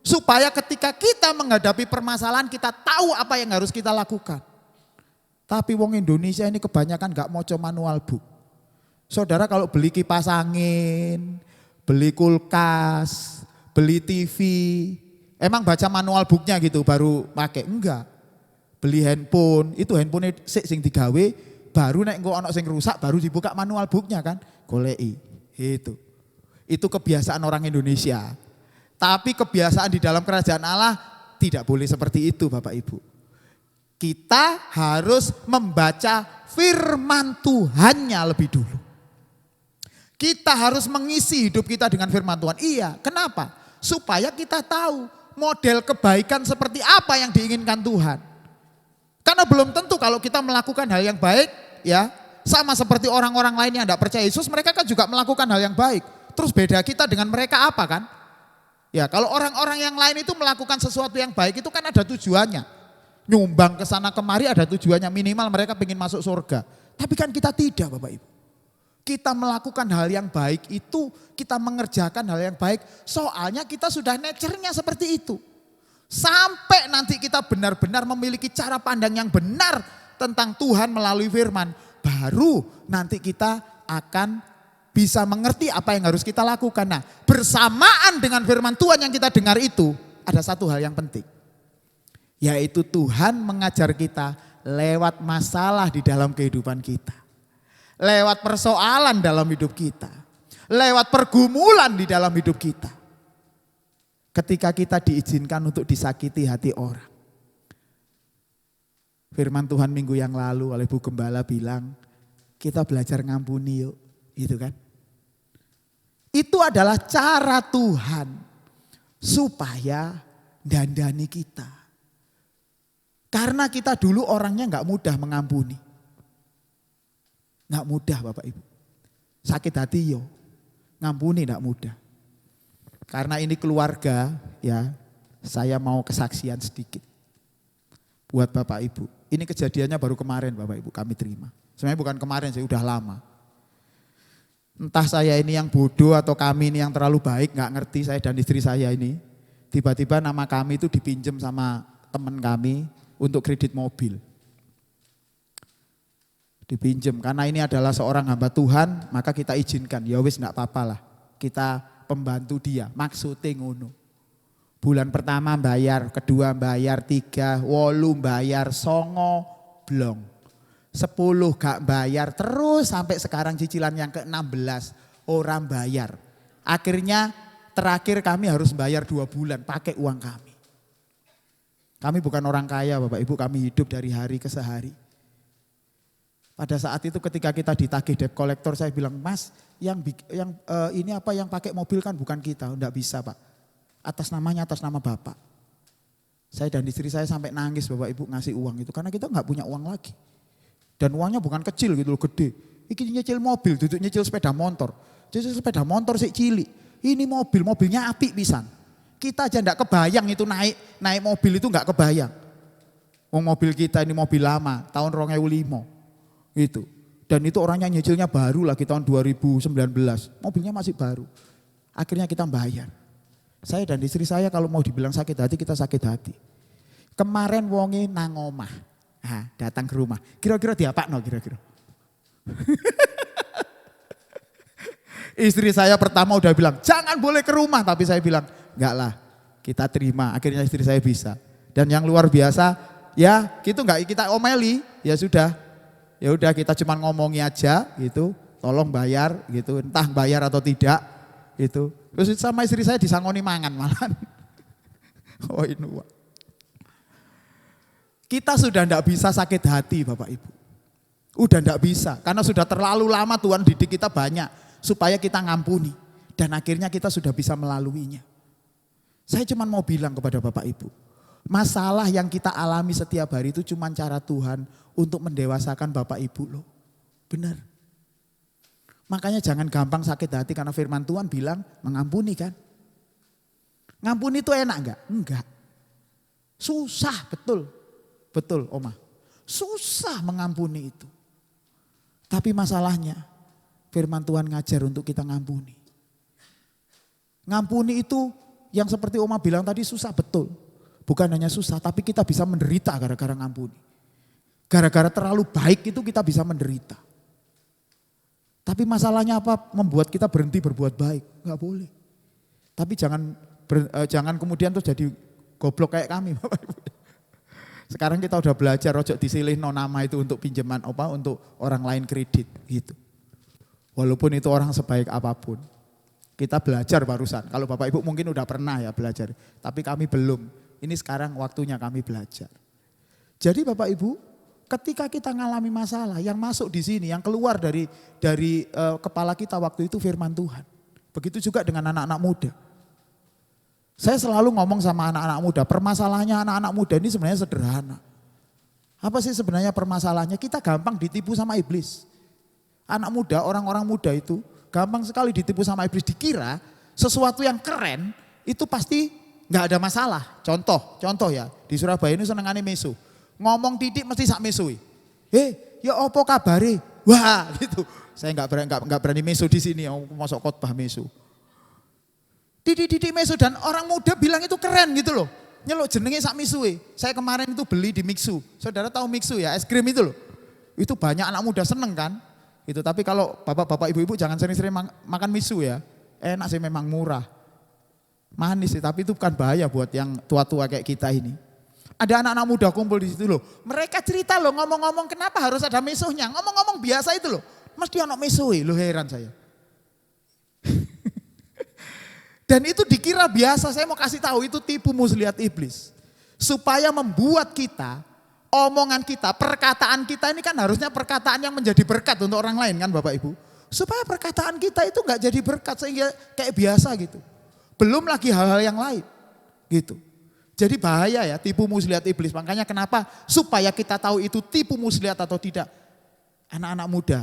Supaya ketika kita menghadapi permasalahan kita tahu apa yang harus kita lakukan. Tapi wong Indonesia ini kebanyakan gak moco manual book. Saudara kalau beli kipas angin, beli kulkas, beli TV, emang baca manual booknya gitu baru pakai? Enggak. Beli handphone, itu handphone sing digawe, baru nek engko ana sing rusak baru dibuka manual booknya kan, goleki. Itu kebiasaan orang Indonesia. Tapi kebiasaan di dalam kerajaan Allah tidak boleh seperti itu Bapak Ibu. Kita harus membaca firman Tuhannya lebih dulu. Kita harus mengisi hidup kita dengan firman Tuhan. Iya, kenapa? Supaya kita tahu model kebaikan seperti apa yang diinginkan Tuhan. Karena belum tentu kalau kita melakukan hal yang baik, ya sama seperti orang-orang lain yang tidak percaya Yesus, mereka kan juga melakukan hal yang baik. Terus beda kita dengan mereka apa kan? Ya kalau orang-orang yang lain itu melakukan sesuatu yang baik itu kan ada tujuannya. Nyumbang ke sana kemari ada tujuannya, minimal mereka ingin masuk surga. Tapi kan kita tidak Bapak Ibu. Kita melakukan hal yang baik itu, kita mengerjakan hal yang baik. Soalnya kita sudah nature-nya seperti itu. Sampai nanti kita benar-benar memiliki cara pandang yang benar tentang Tuhan melalui firman. Baru nanti kita akan bisa mengerti apa yang harus kita lakukan. Nah bersamaan dengan firman Tuhan yang kita dengar itu, ada satu hal yang penting. Yaitu Tuhan mengajar kita lewat masalah di dalam kehidupan kita. Lewat persoalan dalam hidup kita. Lewat pergumulan di dalam hidup kita. Ketika kita diizinkan untuk disakiti hati orang. Firman Tuhan minggu yang lalu oleh Bu Gembala bilang, kita belajar ngampuni yuk. Gitu kan. Itu adalah cara Tuhan supaya dandani kita. Karena kita dulu orangnya gak mudah mengampuni. Gak mudah Bapak Ibu. Sakit hati yo. Ngampuni gak mudah. Karena ini keluarga ya. Saya mau kesaksian sedikit. Buat Bapak Ibu. Ini kejadiannya baru kemarin Bapak Ibu kami terima. Sebenarnya bukan kemarin sih, udah lama. Entah saya ini yang bodoh atau kami ini yang terlalu baik, nggak ngerti saya dan istri saya ini. Tiba-tiba nama kami itu dipinjam sama teman kami untuk kredit mobil. Dipinjam karena ini adalah seorang hamba Tuhan, maka kita izinkan. Ya wis enggak apa-apa lah. Kita pembantu dia, maksudnya ngono. Bulan pertama bayar, kedua bayar, 3, 8 bayar, 9 blong. 10 gak bayar, terus sampai sekarang cicilan yang ke-16 orang bayar. Akhirnya terakhir kami harus bayar 2 bulan pakai uang kami. Kami bukan orang kaya Bapak Ibu, kami hidup dari hari ke sehari. Pada saat itu ketika kita ditagih debt collector, saya bilang, Mas, yang pakai mobil kan bukan kita, enggak bisa Pak. Atas nama Bapak. Saya dan istri saya sampai nangis Bapak Ibu ngasih uang itu karena kita enggak punya uang lagi. Dan uangnya bukan kecil gitu loh, gede. Ini nyicil mobil, duduk nyicil sepeda motor. Nyicil sepeda motor sih cilik. Ini mobilnya apik pisan. Kita aja enggak kebayang itu naik mobil itu enggak kebayang. Mobil kita ini mobil lama, tahun 2005. Itu. Dan itu orangnya nyicilnya baru lagi tahun 2019. Mobilnya masih baru. Akhirnya kita bayar. Saya dan istri saya kalau mau dibilang sakit hati, kita sakit hati. Kemarin wonge nang omah. Datang ke rumah. Kira-kira diapakno kira-kira. Istri saya pertama udah bilang, jangan boleh ke rumah. Tapi saya bilang, enggak lah, kita terima. Akhirnya istri saya bisa. Dan yang luar biasa, ya gitu enggak kita omeli, ya sudah. Ya udah kita cuma ngomongi aja gitu, tolong bayar gitu, entah bayar atau tidak gitu. Terus sama istri saya disangoni mangan malah. Oh ini kita sudah enggak bisa sakit hati Bapak Ibu. Udah enggak bisa, karena sudah terlalu lama Tuhan didik kita banyak supaya kita ngampuni. Dan akhirnya kita sudah bisa melaluinya. Saya cuma mau bilang kepada Bapak Ibu, masalah yang kita alami setiap hari itu cuma cara Tuhan untuk mendewasakan Bapak Ibu loh. Benar. Makanya jangan gampang sakit hati karena firman Tuhan bilang mengampuni kan. Ngampuni itu enak enggak? Enggak. Susah betul. Betul Oma. Susah mengampuni itu. Tapi masalahnya firman Tuhan ngajar untuk kita ngampuni. Ngampuni itu yang seperti Oma bilang tadi susah betul. Bukan hanya susah, tapi kita bisa menderita gara-gara ngampuni. Gara-gara terlalu baik itu kita bisa menderita. Tapi masalahnya apa? Membuat kita berhenti berbuat baik. Enggak boleh. Tapi jangan kemudian terus jadi goblok kayak kami. Sekarang kita udah belajar rojok disilih nama itu untuk pinjaman untuk orang lain kredit gitu. Walaupun itu orang sebaik apapun. Kita belajar barusan. Kalau Bapak Ibu mungkin udah pernah ya belajar. Tapi kami belum. Ini sekarang waktunya kami belajar. Jadi Bapak Ibu, ketika kita ngalami masalah, yang masuk di sini, yang keluar dari kepala kita waktu itu firman Tuhan. Begitu juga dengan anak-anak muda. Saya selalu ngomong sama anak-anak muda, permasalahannya anak-anak muda ini sebenarnya sederhana. Apa sih sebenarnya permasalahannya? Kita gampang ditipu sama iblis. Anak muda, orang-orang muda itu gampang sekali ditipu sama iblis. Dikira sesuatu yang keren itu pasti nggak ada masalah. Contoh ya, di Surabaya ini senengane mesu. Ngomong titik mesti sak mesui. Ya opo kabare? Wah gitu. Saya nggak berani mesu di sini, masuk khotbah mesu. Titik mesu dan orang muda bilang itu keren gitu loh. Nyeluk jenenge sak mesui. Saya kemarin itu beli di Mixu. Saudara tahu Mixu ya, es krim itu loh. Itu banyak anak muda seneng kan. Itu tapi kalau bapak-bapak ibu-ibu jangan sering-sering makan misu ya. Enak sih memang murah. Manis sih tapi itu bukan bahaya buat yang tua-tua kayak kita ini. Ada anak-anak muda kumpul di situ loh. Mereka cerita loh ngomong-ngomong kenapa harus ada misuhnya. Ngomong-ngomong biasa itu loh. Mesti anak misuh loh heran saya. Dan itu dikira biasa, saya mau kasih tahu itu tipu muslihat iblis. Supaya membuat kita, omongan kita, perkataan kita ini kan harusnya perkataan yang menjadi berkat untuk orang lain kan Bapak Ibu. Supaya perkataan kita itu enggak jadi berkat sehingga kayak biasa gitu. Belum lagi hal-hal yang lain gitu. Jadi bahaya ya tipu muslihat iblis. Makanya kenapa supaya kita tahu itu tipu muslihat atau tidak. Anak-anak muda,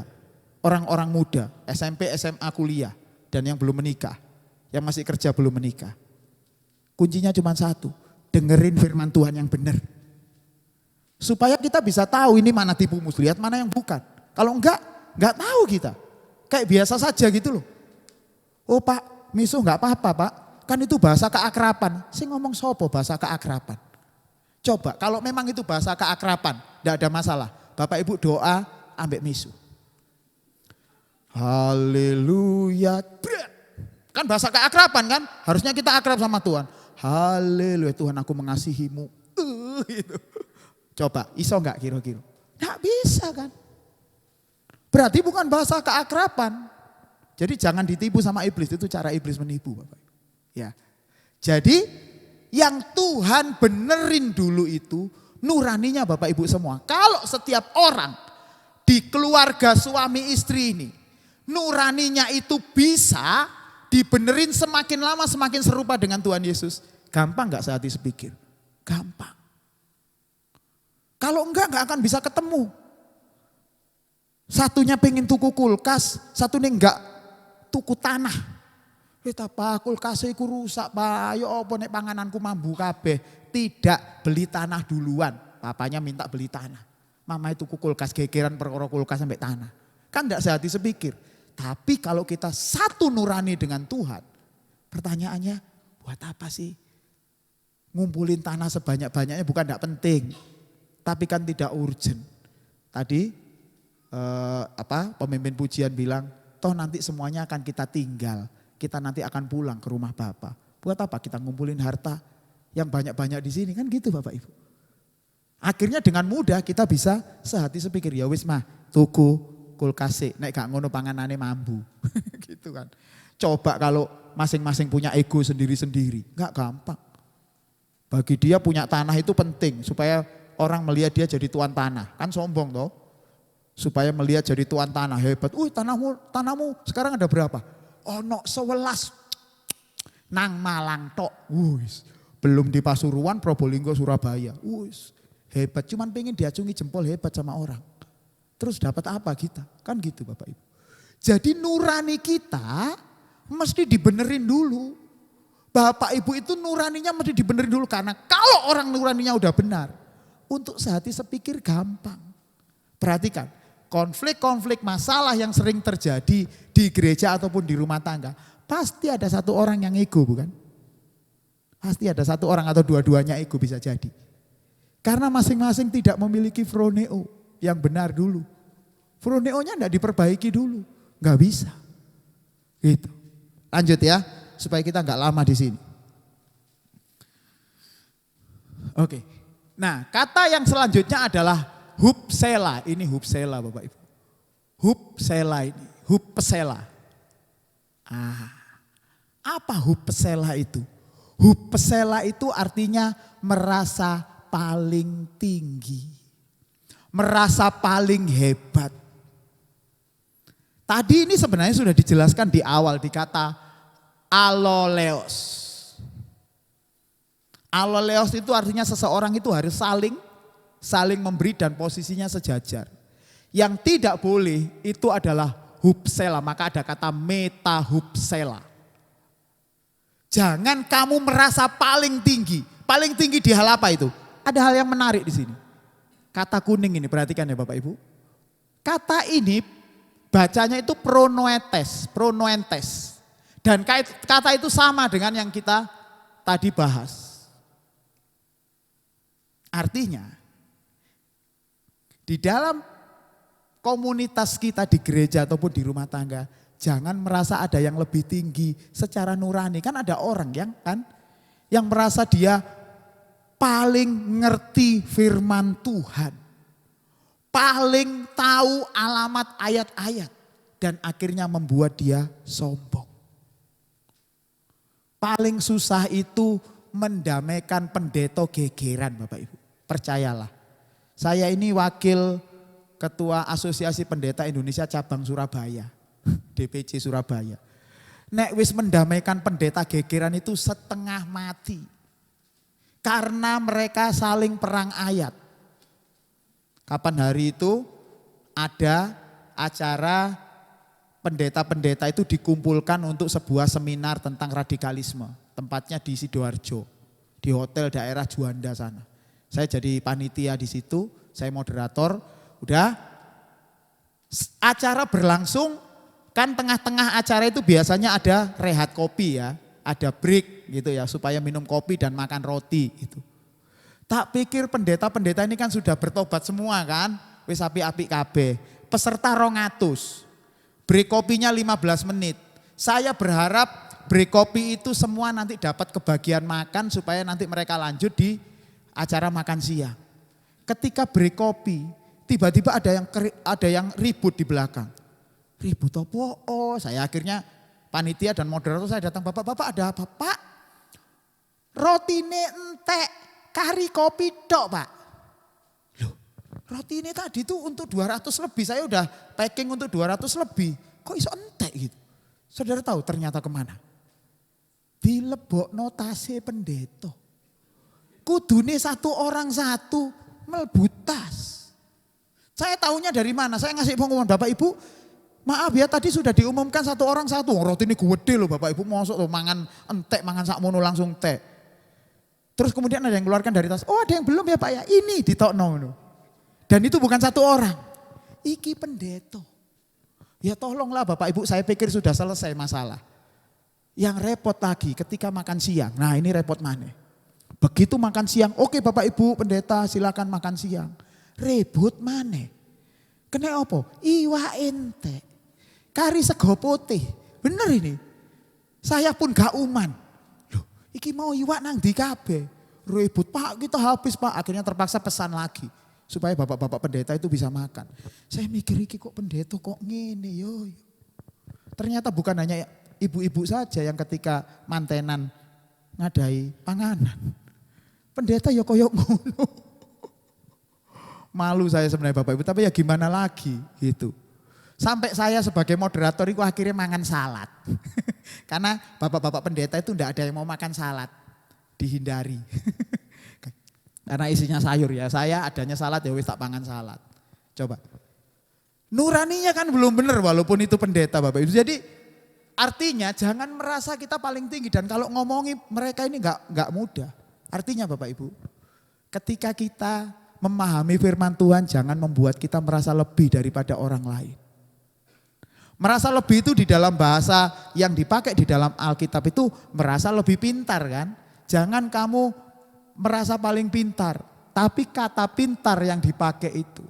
orang-orang muda, SMP, SMA, kuliah dan yang belum menikah. Yang masih kerja belum menikah. Kuncinya cuma satu, dengerin firman Tuhan yang benar. Supaya kita bisa tahu ini mana tipu muslihat, mana yang bukan. Kalau enggak tahu kita. Kayak biasa saja gitu loh. Oh Pak, misuh enggak apa-apa Pak. Kan itu bahasa keakraban. Sing ngomong sopo bahasa keakraban. Coba kalau memang itu bahasa keakraban, enggak ada masalah. Bapak Ibu doa ambek misuh. Haleluya. Kan bahasa keakraban kan? Harusnya kita akrab sama Tuhan. Haleluya Tuhan aku mengasihimu. Gitu. Coba iso enggak kira-kira? Enggak bisa kan? Berarti bukan bahasa keakraban. Jadi jangan ditipu sama iblis, itu cara iblis menipu Bapak. Ya. Jadi yang Tuhan benerin dulu itu nuraninya Bapak Ibu semua. Kalau setiap orang di keluarga suami istri ini nuraninya itu bisa dibenerin semakin lama semakin serupa dengan Tuhan Yesus. Gampang gak sehati sepikir? Gampang. Kalau enggak akan bisa ketemu. Satunya pengen tuku kulkas, satunya enggak tuku tanah. Kita pak kulkas iku rusak pak, ayo apa nek pangananku mambu kabeh. Tidak, beli tanah duluan. Papanya minta beli tanah. Mama itu kulkas gegeran perkara kulkas sampai tanah. Kan enggak sehati sepikir. Tapi kalau kita satu nurani dengan Tuhan, pertanyaannya buat apa sih? Ngumpulin tanah sebanyak-banyaknya bukan enggak penting. Tapi kan tidak urgent. Tadi pemimpin pujian bilang, toh nanti semuanya akan kita tinggal. Kita nanti akan pulang ke rumah Bapak. Buat apa kita ngumpulin harta yang banyak-banyak di sini, kan gitu Bapak Ibu. Akhirnya dengan mudah kita bisa sehati sepikir, ya wis mah tuku kulkase, nek gak ngono panganane mambu. Gitu kan. Coba kalau masing-masing punya ego sendiri-sendiri, gak gampang. Bagi dia punya tanah itu penting supaya orang melihat dia jadi tuan tanah. Kan sombong toh. Supaya melihat jadi tuan tanah hebat. Tanahmu sekarang ada berapa? Ono 11 nang Malang tok. Belum di Pasuruan, Probolinggo, Surabaya. Hebat, cuman pengen diacungi jempol hebat sama orang. Terus dapat apa kita? Kan gitu Bapak Ibu. Jadi nurani kita mesti dibenerin dulu. Bapak Ibu itu nuraninya mesti dibenerin dulu. Karena kalau orang nuraninya udah benar, untuk sehati sepikir gampang. Perhatikan. Konflik-konflik masalah yang sering terjadi di gereja ataupun di rumah tangga. Pasti ada satu orang yang ego bukan? Pasti ada satu orang atau dua-duanya ego bisa jadi. Karena masing-masing tidak memiliki froneo yang benar dulu. Froneonya enggak diperbaiki dulu. Enggak bisa. Gitu. Lanjut ya, supaya kita enggak lama di sini. Oke. Nah, kata yang selanjutnya adalah hupsela, ini hupsela Bapak Ibu. Hupsela ini, hupsela. Apa hupsela itu? Hupsela itu artinya merasa paling tinggi. Merasa paling hebat. Tadi ini sebenarnya sudah dijelaskan di awal di kata aloleos. Aloleos itu artinya seseorang itu harus saling memberi dan posisinya sejajar. Yang tidak boleh itu adalah hupsela, maka ada kata metahupsela. Jangan kamu merasa paling tinggi. Paling tinggi di hal apa itu? Ada hal yang menarik di sini. Kata kuning ini, perhatikan ya Bapak Ibu. Kata ini bacanya itu pronoentes. Dan kata itu sama dengan yang kita tadi bahas. Artinya, di dalam komunitas kita di gereja ataupun di rumah tangga, jangan merasa ada yang lebih tinggi secara nurani. Kan ada orang yang merasa dia paling ngerti firman Tuhan. Paling tahu alamat ayat-ayat. Dan akhirnya membuat dia sombong. Paling susah itu mendamaikan pendeta gegeran Bapak Ibu. Percayalah. Saya ini wakil Ketua Asosiasi Pendeta Indonesia Cabang Surabaya. DPC Surabaya. Nek wis mendamaikan pendeta gegeran itu setengah mati. Karena mereka saling perang ayat. Kapan hari itu ada acara pendeta-pendeta itu dikumpulkan untuk sebuah seminar tentang radikalisme. Tempatnya di Sidoarjo, di hotel daerah Juanda sana. Saya jadi panitia di situ, saya moderator. Udah Acara berlangsung, kan tengah-tengah acara itu biasanya ada rehat kopi ya, ada break gitu ya, supaya minum kopi dan makan roti gitu. Tak pikir pendeta-pendeta ini kan sudah bertobat semua kan, wis api-api kabeh. Peserta 200, break kopinya 15 menit. Saya berharap break kopi itu semua nanti dapat kebagian makan supaya nanti mereka lanjut di acara makan siang. Ketika break kopi, tiba-tiba ada yang ribut di belakang. Ribut apa? Oh, saya akhirnya panitia dan moderator saya datang, "Bapak-bapak ada apa, Pak?" "Rotine entek, kari kopi tok, Pak." Loh, roti ini tadi tuh untuk 200 lebih, saya udah packing untuk 200 lebih. Kok iso entek gitu? Saudara tahu ternyata kemana? Dilebokno tase pendeta. Kudune satu orang satu mlebu tas. Saya tahunya dari mana? Saya ngasih pengumuman, "Bapak Ibu, maaf ya tadi sudah diumumkan satu orang satu." Roti ini gede loh Bapak Ibu, mosok loh mangan entek, mangan sakmono langsung tek. Terus kemudian ada yang keluarkan dari tas, "Oh ada yang belum ya Pak ya, ini ditokno." Dan itu bukan satu orang, iki pendeta. Ya tolonglah Bapak Ibu, saya pikir sudah selesai masalah. Yang repot lagi ketika makan siang, nah ini repot mana? Begitu makan siang, oke Bapak Ibu pendeta silakan makan siang. Rebut mana? Kena apa? Iwa ente, kari sego putih, bener ini. Saya pun gak uman. Loh, iki mau iwak nang di kabeh. Rebut, "Pak kita habis Pak." Akhirnya terpaksa pesan lagi supaya bapak-bapak pendeta itu bisa makan. Saya mikir iki kok pendeta kok ngene yo. Ternyata bukan hanya ibu-ibu saja yang ketika mantenan ngadai panganan. Pendeta ya koyok ngono. Malu saya sebenarnya Bapak Ibu, tapi ya gimana lagi gitu. Sampai saya sebagai moderator itu akhirnya mangan salad. Karena bapak-bapak pendeta itu enggak ada yang mau makan salad. Dihindari. Karena isinya sayur ya, saya adanya salad ya wis tak pangan salad. Coba. Nuraninya kan belum benar walaupun itu pendeta Bapak Ibu. Jadi artinya jangan merasa kita paling tinggi, dan kalau ngomongi mereka ini enggak mudah. Artinya Bapak Ibu, ketika kita memahami firman Tuhan jangan membuat kita merasa lebih daripada orang lain. Merasa lebih itu di dalam bahasa yang dipakai di dalam Alkitab itu merasa lebih pintar kan. Jangan kamu merasa paling pintar, tapi kata pintar yang dipakai itu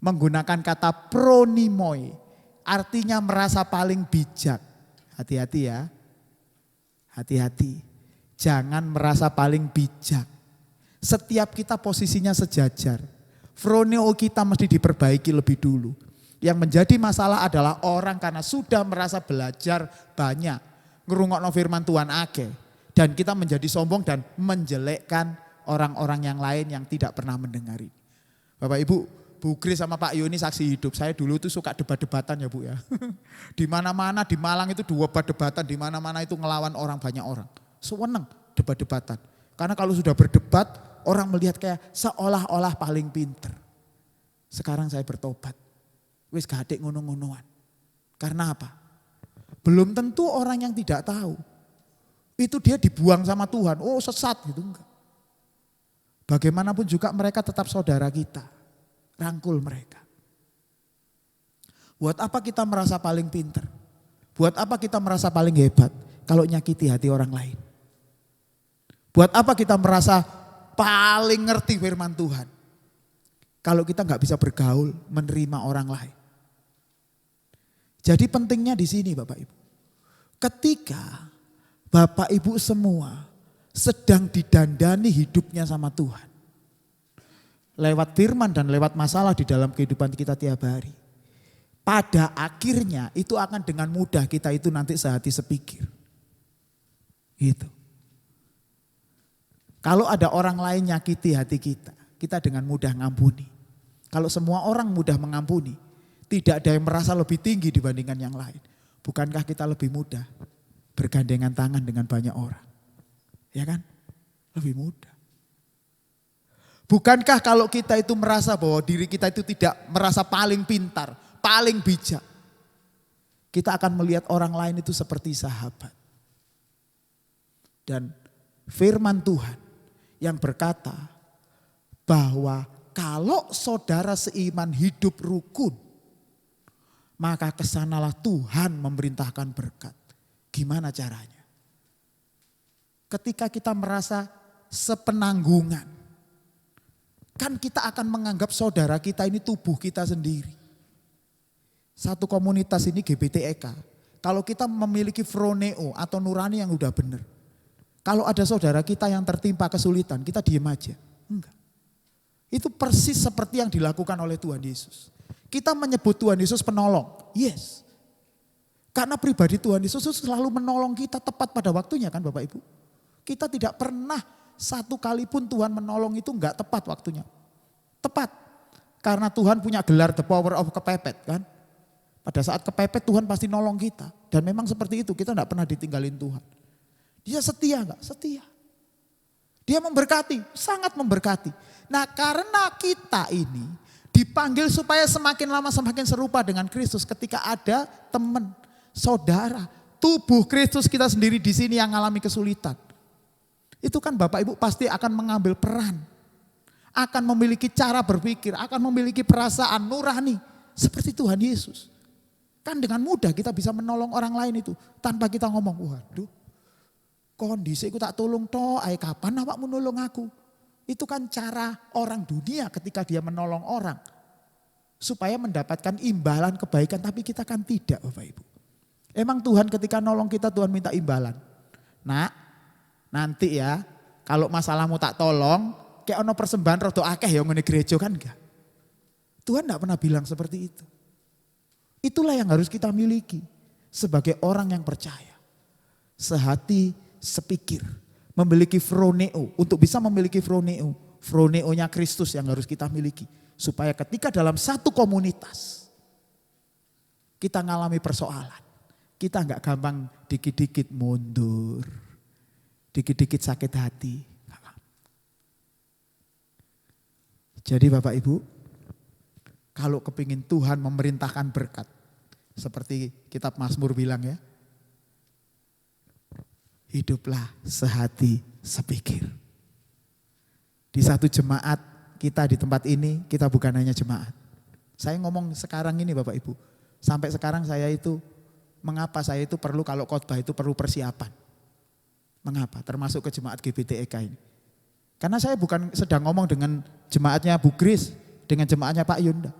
menggunakan kata pronimoi, artinya merasa paling bijak. Hati-hati ya, hati-hati. Jangan merasa paling bijak. Setiap kita posisinya sejajar. Froneo kita mesti diperbaiki lebih dulu. Yang menjadi masalah adalah orang karena sudah merasa belajar banyak. Ngerungokno firman Tuhan akeh. Dan kita menjadi sombong dan menjelekkan orang-orang yang lain yang tidak pernah mendengari. Bapak Ibu, Bu Kris sama Pak Yoni saksi hidup. Saya dulu tuh suka debat-debatan ya Bu ya. Di mana-mana di Malang itu debat-debatan, di mana-mana itu ngelawan orang, banyak orang. Seneng debat-debatan. Karena kalau sudah berdebat, orang melihat kayak seolah-olah paling pinter. Sekarang saya bertobat. Wis gadek ngono-ngonoan. Karena apa? Belum tentu orang yang tidak tahu. Itu dia dibuang sama Tuhan. Oh sesat gitu enggak. Bagaimanapun juga mereka tetap saudara kita. Rangkul mereka. Buat apa kita merasa paling pinter? Buat apa kita merasa paling hebat kalau nyakiti hati orang lain? Buat apa kita merasa paling ngerti firman Tuhan kalau kita nggak bisa bergaul, menerima orang lain? Jadi pentingnya di sini Bapak Ibu. Ketika Bapak Ibu semua sedang didandani hidupnya sama Tuhan. Lewat firman dan lewat masalah di dalam kehidupan kita tiap hari. Pada akhirnya itu akan dengan mudah kita itu nanti sehati sepikir. Gitu. Kalau ada orang lain nyakiti hati kita, kita dengan mudah ngampuni. Kalau semua orang mudah mengampuni, tidak ada yang merasa lebih tinggi dibandingkan yang lain. Bukankah kita lebih mudah bergandengan tangan dengan banyak orang? Ya kan? Lebih mudah. Bukankah kalau kita itu merasa bahwa diri kita itu tidak merasa paling pintar, paling bijak, kita akan melihat orang lain itu seperti sahabat. Dan firman Tuhan yang berkata bahwa kalau saudara seiman hidup rukun, maka kesanalah Tuhan memerintahkan berkat. Gimana caranya? Ketika kita merasa sepenanggungan, kan kita akan menganggap saudara kita ini tubuh kita sendiri. Satu komunitas ini GBTEK, kalau kita memiliki froneo atau nurani yang udah benar, kalau ada saudara kita yang tertimpa kesulitan, kita diem aja. Enggak. Itu persis seperti yang dilakukan oleh Tuhan Yesus. Kita menyebut Tuhan Yesus penolong, yes. Karena pribadi Tuhan Yesus selalu menolong kita tepat pada waktunya kan Bapak Ibu. Kita tidak pernah satu kali pun Tuhan menolong itu enggak tepat waktunya. Tepat. Karena Tuhan punya gelar the power of kepepet kan. Pada saat kepepet Tuhan pasti nolong kita. Dan memang seperti itu, kita enggak pernah ditinggalin Tuhan. Dia setia enggak? Setia. Dia memberkati, sangat memberkati. Nah karena kita ini dipanggil supaya semakin lama semakin serupa dengan Kristus. Ketika ada teman, saudara, tubuh Kristus kita sendiri di sini yang mengalami kesulitan. Itu kan Bapak Ibu pasti akan mengambil peran. Akan memiliki cara berpikir, akan memiliki perasaan nurani. Seperti Tuhan Yesus. Kan dengan mudah kita bisa menolong orang lain itu. Tanpa kita ngomong, waduh kondisi aku tak tolong toh, kapan awakmu nolong aku? Itu kan cara orang dunia ketika dia menolong orang. Supaya mendapatkan imbalan kebaikan, tapi kita kan tidak Bapak Ibu. Emang Tuhan ketika nolong kita Tuhan minta imbalan. Nak, nanti ya kalau masalahmu tak tolong, kayak ono persembahan rodo akeh ya ngene gereja kan enggak. Tuhan enggak pernah bilang seperti itu. Itulah yang harus kita miliki sebagai orang yang percaya. Sehati, sepikir, memiliki froneo. Untuk bisa memiliki froneo, froneonya Kristus yang harus kita miliki. Supaya ketika dalam satu komunitas kita ngalami persoalan, kita enggak gampang dikit-dikit mundur, dikit-dikit sakit hati. Jadi Bapak Ibu, kalau kepingin Tuhan memerintahkan berkat, seperti kitab Mazmur bilang ya, hiduplah sehati sepikir. Di satu jemaat kita di tempat ini, kita bukan hanya jemaat. Saya ngomong sekarang ini Bapak Ibu, sampai sekarang saya itu, mengapa saya itu perlu kalau khotbah itu perlu persiapan. Mengapa? Termasuk ke jemaat GBTEK ini. Karena saya bukan sedang ngomong dengan jemaatnya Bu Grace, dengan jemaatnya Pak Yunda.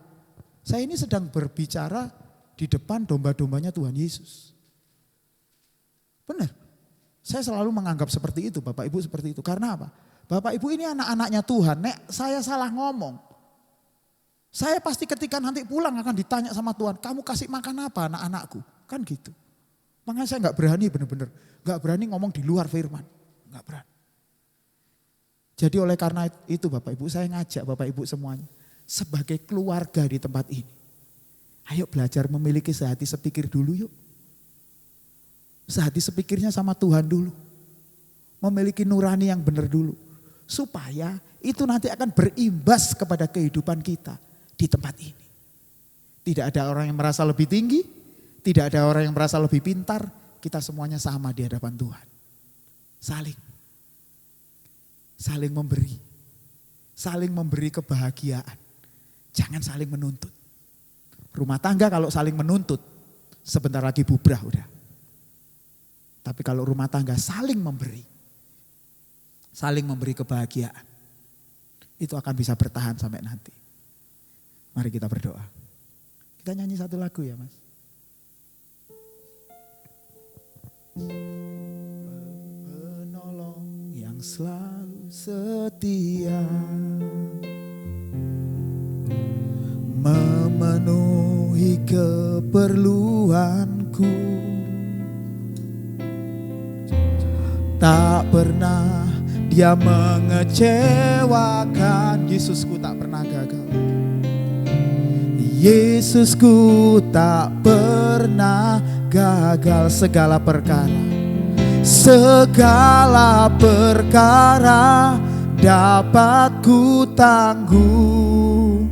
Saya ini sedang berbicara di depan domba-dombanya Tuhan Yesus. Benar. Saya selalu menganggap seperti itu, Bapak Ibu seperti itu. Karena apa? Bapak Ibu ini anak-anaknya Tuhan. Nek saya salah ngomong, saya pasti ketika nanti pulang akan ditanya sama Tuhan, kamu kasih makan apa anak-anakku? Kan gitu. Makanya saya gak berani benar-benar, gak berani ngomong di luar firman. Gak berani. Jadi oleh karena itu Bapak Ibu, saya ngajak Bapak Ibu semuanya. Sebagai keluarga di tempat ini. Ayo belajar memiliki sehati sepikir dulu yuk. Sehati sepikirnya sama Tuhan dulu. Memiliki nurani yang benar dulu. Supaya itu nanti akan berimbas kepada kehidupan kita di tempat ini. Tidak ada orang yang merasa lebih tinggi. Tidak ada orang yang merasa lebih pintar. Kita semuanya sama di hadapan Tuhan. Saling memberi. Saling memberi kebahagiaan. Jangan saling menuntut. Rumah tangga kalau saling menuntut, sebentar lagi bubrah udah. Tapi kalau rumah tangga saling memberi kebahagiaan, itu akan bisa bertahan sampai nanti. Mari kita berdoa. Kita nyanyi satu lagu ya Mas. Penolong yang selalu setia, memenuhi keperluanku, tak pernah dia mengecewakan. Yesusku tak pernah gagal. Yesusku tak pernah gagal. Segala perkara dapat ku tanggung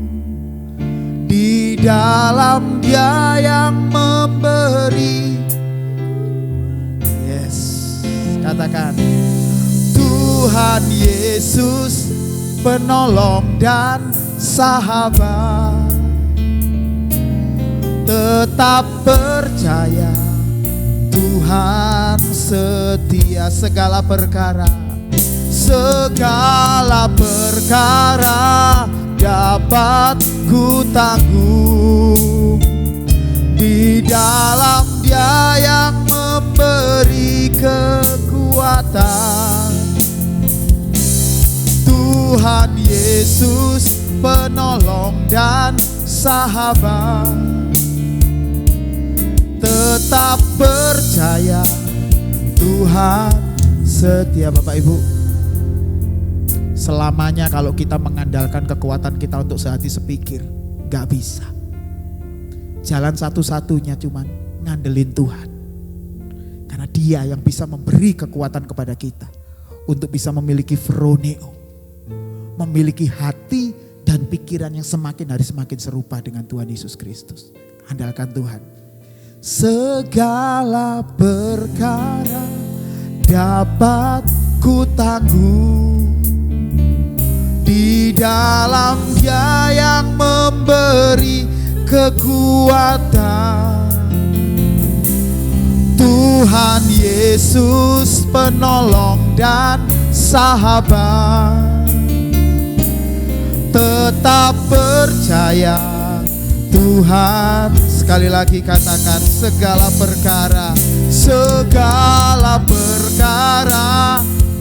di dalam Dia yang memberi. Yes, katakan Tuhan Yesus penolong dan sahabat. tetap percaya Tuhan setia. Segala perkara dapat ku tanggung di dalam Dia yang memberi kekuatan. Tuhan Yesus penolong dan sahabat, tetap percaya Tuhan setia. Bapak Ibu, selamanya kalau kita mengandalkan kekuatan kita untuk sehati sepikir, gak bisa. Jalan satu-satunya cuman ngandelin Tuhan. Karena Dia yang bisa memberi kekuatan kepada kita untuk bisa memiliki phroneo, memiliki hati dan pikiran yang semakin hari semakin serupa dengan Tuhan Yesus Kristus. Andalkan Tuhan. Segala perkara dapat ku tanggung di dalam Dia yang memberi kekuatan. Tuhan Yesus penolong dan sahabat, tetap percaya Tuhan. Sekali lagi katakan, segala perkara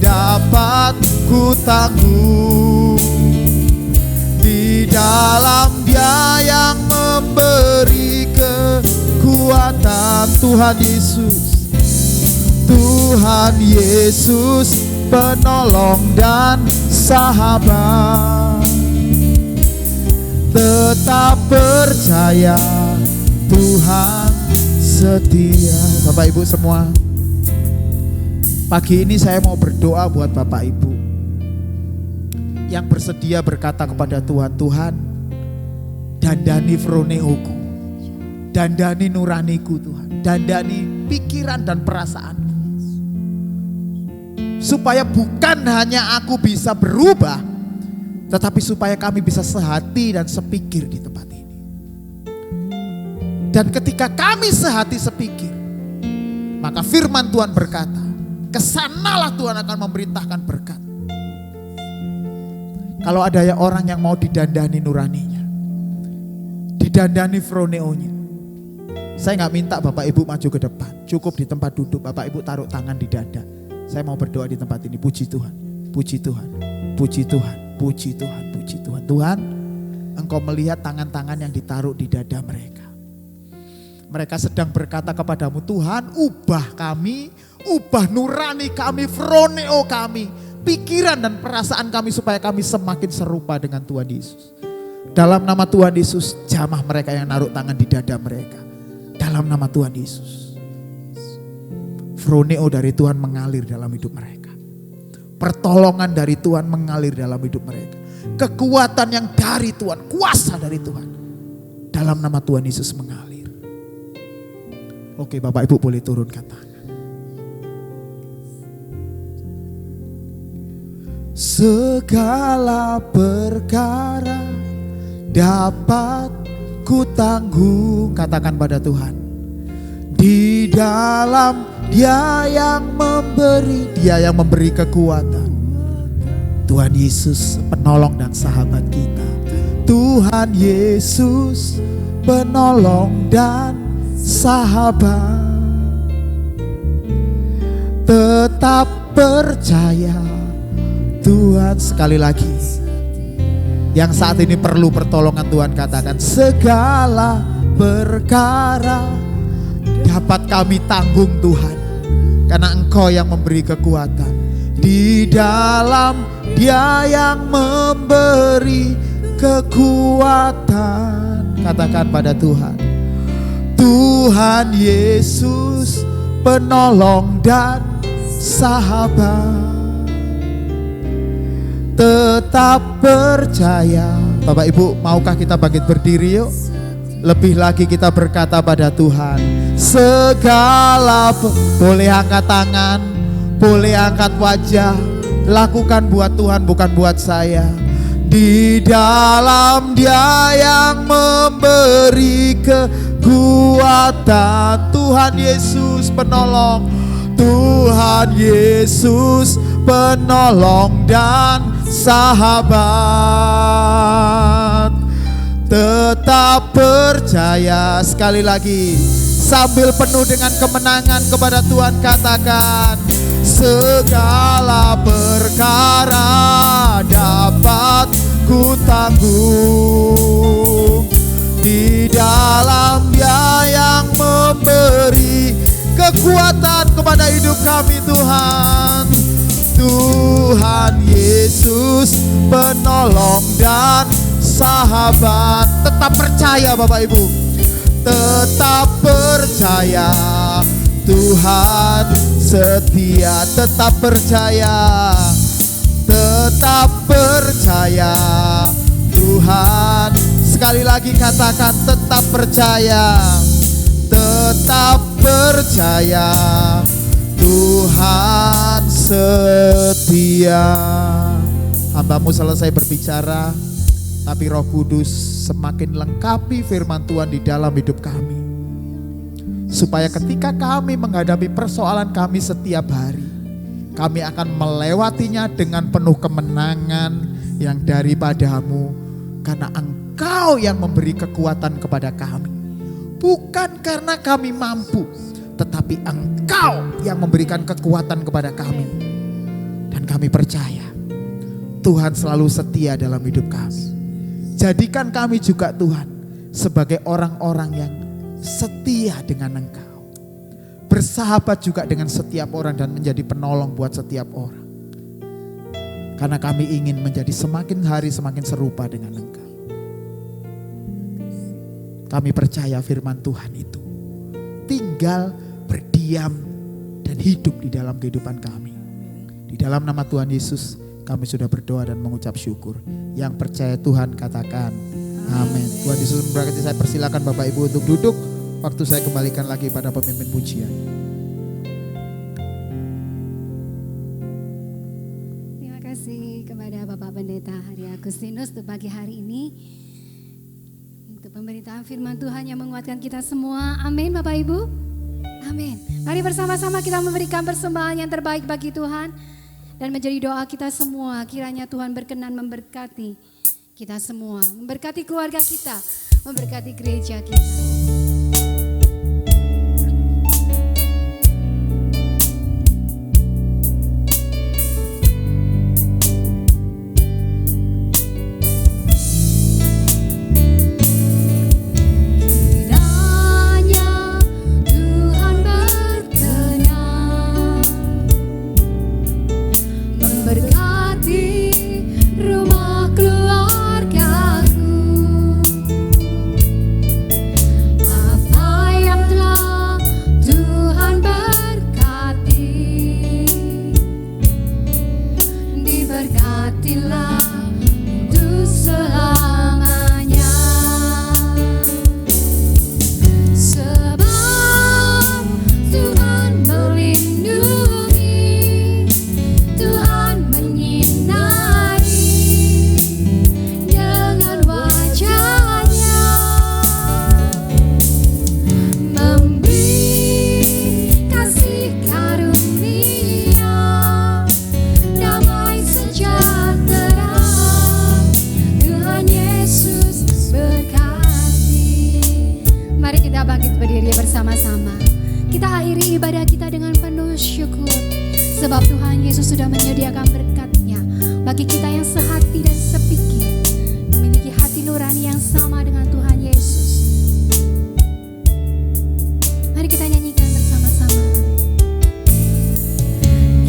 dapat ku tanggung di dalam Dia yang memberi kekuatan. Tuhan Yesus penolong dan sahabat, tetap percaya Tuhan setia. Bapak Ibu semua, pagi ini saya mau berdoa buat Bapak Ibu yang bersedia berkata kepada Tuhan, Tuhan dandani phroneoku, dandani nuraniku Tuhan, dandani pikiran dan perasaanku, supaya bukan hanya aku bisa berubah, tetapi supaya kami bisa sehati dan sepikir di tempat ini. Dan ketika kami sehati sepikir, maka firman Tuhan berkata, kesanalah Tuhan akan memerintahkan berkat. Kalau ada orang yang mau didandani nuraninya, didandani phroneonya, saya gak minta Bapak Ibu maju ke depan, cukup di tempat duduk Bapak Ibu taruh tangan di dada. Saya mau berdoa di tempat ini. Puji Tuhan, puji Tuhan, puji Tuhan, puji Tuhan, puji Tuhan. Tuhan, Engkau melihat tangan-tangan yang ditaruh di dada mereka. Mereka sedang berkata kepadamu, Tuhan ubah kami, ubah nurani kami, phroneo kami, pikiran dan perasaan kami supaya kami semakin serupa dengan Tuhan Yesus. Dalam nama Tuhan Yesus, jamah mereka yang naruh tangan di dada mereka. Dalam nama Tuhan Yesus. Phroneo dari Tuhan mengalir dalam hidup mereka. Pertolongan dari Tuhan mengalir dalam hidup mereka. Kekuatan yang dari Tuhan, kuasa dari Tuhan, dalam nama Tuhan Yesus mengalir. Oke, Bapak Ibu boleh turunkan tangan. Segala perkara dapat ku tanggung, katakan pada Tuhan. Di dalam Dia yang memberi kekuatan. Tuhan Yesus penolong dan sahabat kita. Tuhan Yesus penolong dan sahabat, tetap percaya Tuhan. Sekali lagi, yang saat ini perlu pertolongan Tuhan, katakan segala perkara dapat kami tanggung Tuhan, karena Engkau yang memberi kekuatan. Di dalam Dia yang memberi kekuatan, katakan pada Tuhan. Tuhan Yesus penolong dan sahabat, tetap percaya. Bapak Ibu, maukah kita bangkit berdiri yuk? Lebih lagi kita berkata pada Tuhan, segala boleh angkat tangan, boleh angkat wajah, lakukan buat Tuhan bukan buat saya. Di dalam Dia yang memberi kekuatan, kekuatan. Tuhan Yesus penolong, Tuhan Yesus penolong dan sahabat. Tetap percaya, sekali lagi sambil penuh dengan kemenangan kepada Tuhan katakan, segala perkara dapat ku tanggung di dalam Dia yang memberi kekuatan kepada hidup kami. Tuhan, Tuhan Yesus penolong dan sahabat. Tetap percaya Bapak Ibu, tetap percaya Tuhan setia. Tetap percaya, tetap percaya Tuhan. Sekali lagi katakan, tetap percaya, tetap percaya Tuhan setia. Hambamu selesai berbicara, tapi Roh Kudus semakin lengkapi firman Tuhan di dalam hidup kami, supaya ketika kami menghadapi persoalan kami setiap hari, kami akan melewatinya dengan penuh kemenangan yang daripadamu, karena Engkau yang memberi kekuatan kepada kami. Bukan karena kami mampu, tetapi Engkau yang memberikan kekuatan kepada kami. Dan kami percaya Tuhan selalu setia dalam hidup kami. Jadikan kami juga Tuhan sebagai orang-orang yang setia dengan Engkau. Bersahabat juga dengan setiap orang dan menjadi penolong buat setiap orang. Karena kami ingin menjadi semakin hari semakin serupa dengan Engkau. Kami percaya firman Tuhan itu tinggal berdiam dan hidup di dalam kehidupan kami. Di dalam nama Tuhan Yesus kami sudah berdoa dan mengucap syukur. Yang percaya Tuhan katakan amin. Tuhan Yesus memberkati. Saya persilakan Bapak Ibu untuk duduk. Waktu saya kembalikan lagi pada pemimpin pujian. Terima kasih kepada Bapak Pendeta Hari Agustinus untuk pagi hari ini, untuk pemberitaan firman Tuhan yang menguatkan kita semua. Amin Bapak Ibu. Amin. Mari bersama-sama kita memberikan persembahan yang terbaik bagi Tuhan. Dan menjadi doa kita semua, kiranya Tuhan berkenan memberkati kita semua. Memberkati keluarga kita, memberkati gereja kita. Sebab Tuhan Yesus sudah menyediakan berkat-Nya bagi kita yang sehati dan sepikir, memiliki hati nurani yang sama dengan Tuhan Yesus. Mari kita nyanyikan bersama-sama.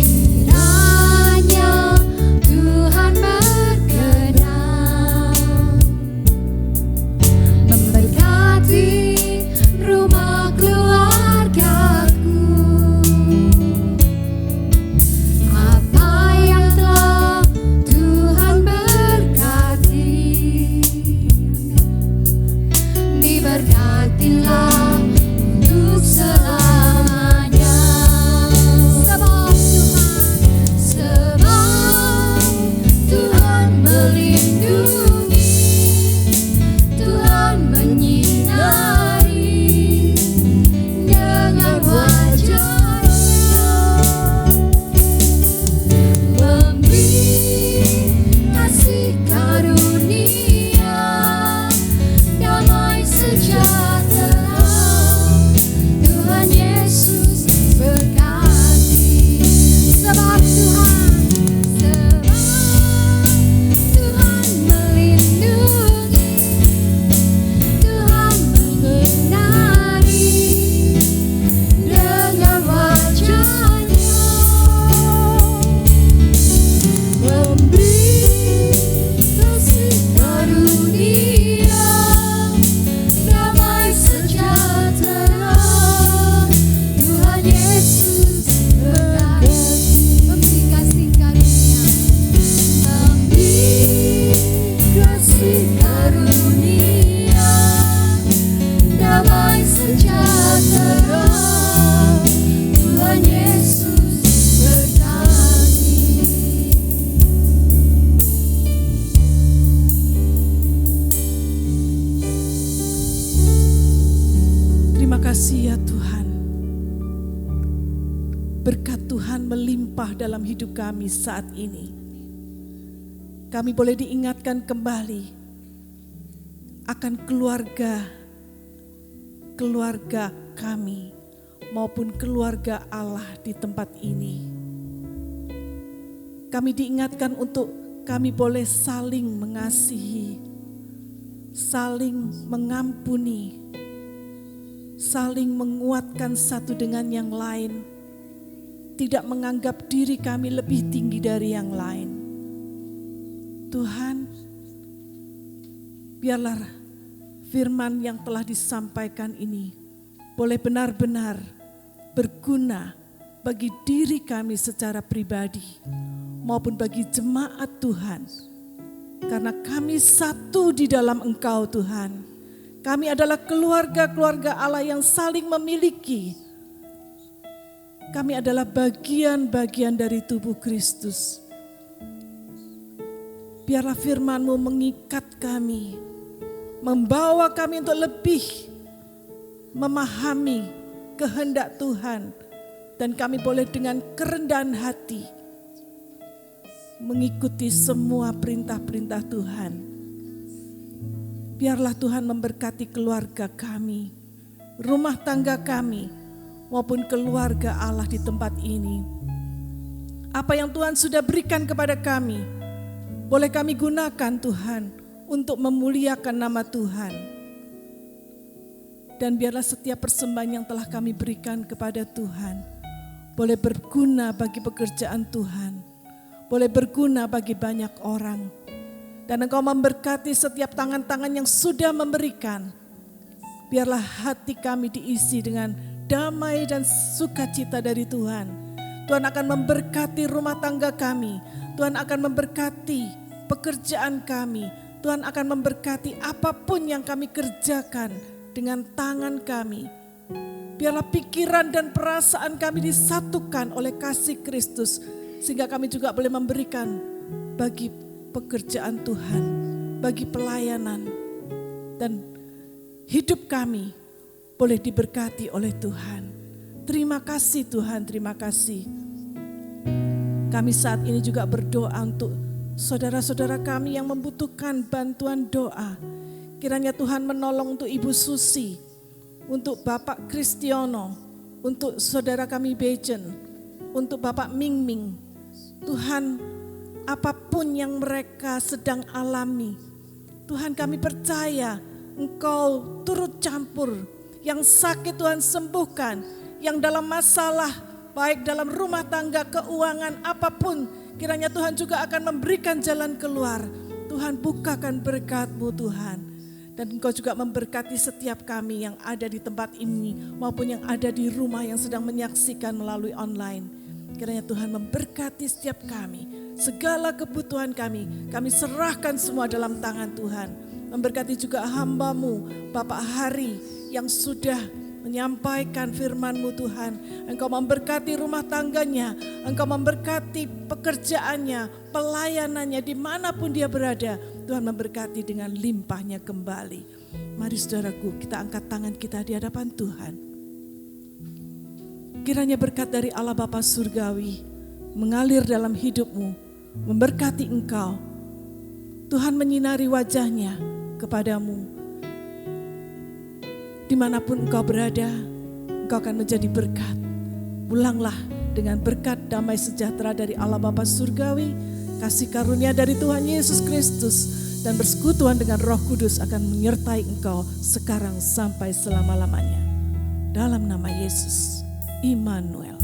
Kiranya Tuhan berkenan memberkati rumah keluargaku. Apa yang telah Tuhan berkati, karunia damai sejahtera, Tuhan Yesus berkati. Terima kasih ya Tuhan. Berkat Tuhan melimpah dalam hidup kami saat ini. Kami boleh diingatkan kembali akan keluarga kami maupun keluarga Allah di tempat ini. Kami diingatkan untuk kami boleh saling mengasihi, saling mengampuni, saling menguatkan satu dengan yang lain, tidak menganggap diri kami lebih tinggi dari yang lain. Tuhan, biarlah firman yang telah disampaikan ini boleh benar-benar berguna bagi diri kami secara pribadi maupun bagi jemaat Tuhan. Karena kami satu di dalam Engkau Tuhan. Kami adalah keluarga-keluarga Allah yang saling memiliki. Kami adalah bagian-bagian dari tubuh Kristus. Biarlah firman-Mu mengikat kami, membawa kami untuk lebih memahami kehendak Tuhan. Dan kami boleh dengan kerendahan hati mengikuti semua perintah-perintah Tuhan. Biarlah Tuhan memberkati keluarga kami, rumah tangga kami, maupun keluarga Allah di tempat ini. Apa yang Tuhan sudah berikan kepada kami, boleh kami gunakan Tuhan untuk memuliakan nama Tuhan. Dan biarlah setiap persembahan yang telah kami berikan kepada Tuhan boleh berguna bagi pekerjaan Tuhan, boleh berguna bagi banyak orang. Dan Engkau memberkati setiap tangan-tangan yang sudah memberikan. Biarlah hati kami diisi dengan damai dan sukacita dari Tuhan. Tuhan akan memberkati rumah tangga kami. Tuhan akan memberkati pekerjaan kami. Tuhan akan memberkati apapun yang kami kerjakan dengan tangan kami. Biarlah pikiran dan perasaan kami disatukan oleh kasih Kristus. Sehingga kami juga boleh memberikan bagi pekerjaan Tuhan, bagi pelayanan. Dan hidup kami boleh diberkati oleh Tuhan. Terima kasih Tuhan, terima kasih. Kami saat ini juga berdoa untuk saudara-saudara kami yang membutuhkan bantuan doa. Kiranya Tuhan menolong untuk Ibu Susi, untuk Bapak Kristiono, untuk saudara kami Bejen, untuk Bapak Mingming. Tuhan, apapun yang mereka sedang alami, Tuhan kami percaya Engkau turut campur. Yang sakit Tuhan sembuhkan, yang dalam masalah baik dalam rumah tangga, keuangan, apapun, kiranya Tuhan juga akan memberikan jalan keluar. Tuhan bukakan berkat-Mu Tuhan. Dan Engkau juga memberkati setiap kami yang ada di tempat ini maupun yang ada di rumah yang sedang menyaksikan melalui online. Kiranya Tuhan memberkati setiap kami, segala kebutuhan kami serahkan semua dalam tangan Tuhan. Memberkati juga hamba-Mu Bapak Hari yang sudah menyampaikan firman-Mu Tuhan. Engkau memberkati rumah tangganya, Engkau memberkati pekerjaannya, pelayanannya dimanapun dia berada. Tuhan memberkati dengan limpahnya kembali. Mari saudaraku, kita angkat tangan kita di hadapan Tuhan. Kiranya berkat dari Allah Bapa Surgawi mengalir dalam hidupmu, memberkati engkau. Tuhan menyinari wajahnya kepadamu. Dimanapun engkau berada, engkau akan menjadi berkat. Pulanglah dengan berkat damai sejahtera dari Allah Bapa Surgawi, kasih karunia dari Tuhan Yesus Kristus, dan persekutuan dengan Roh Kudus akan menyertai engkau sekarang sampai selama-lamanya. Dalam nama Yesus, Immanuel.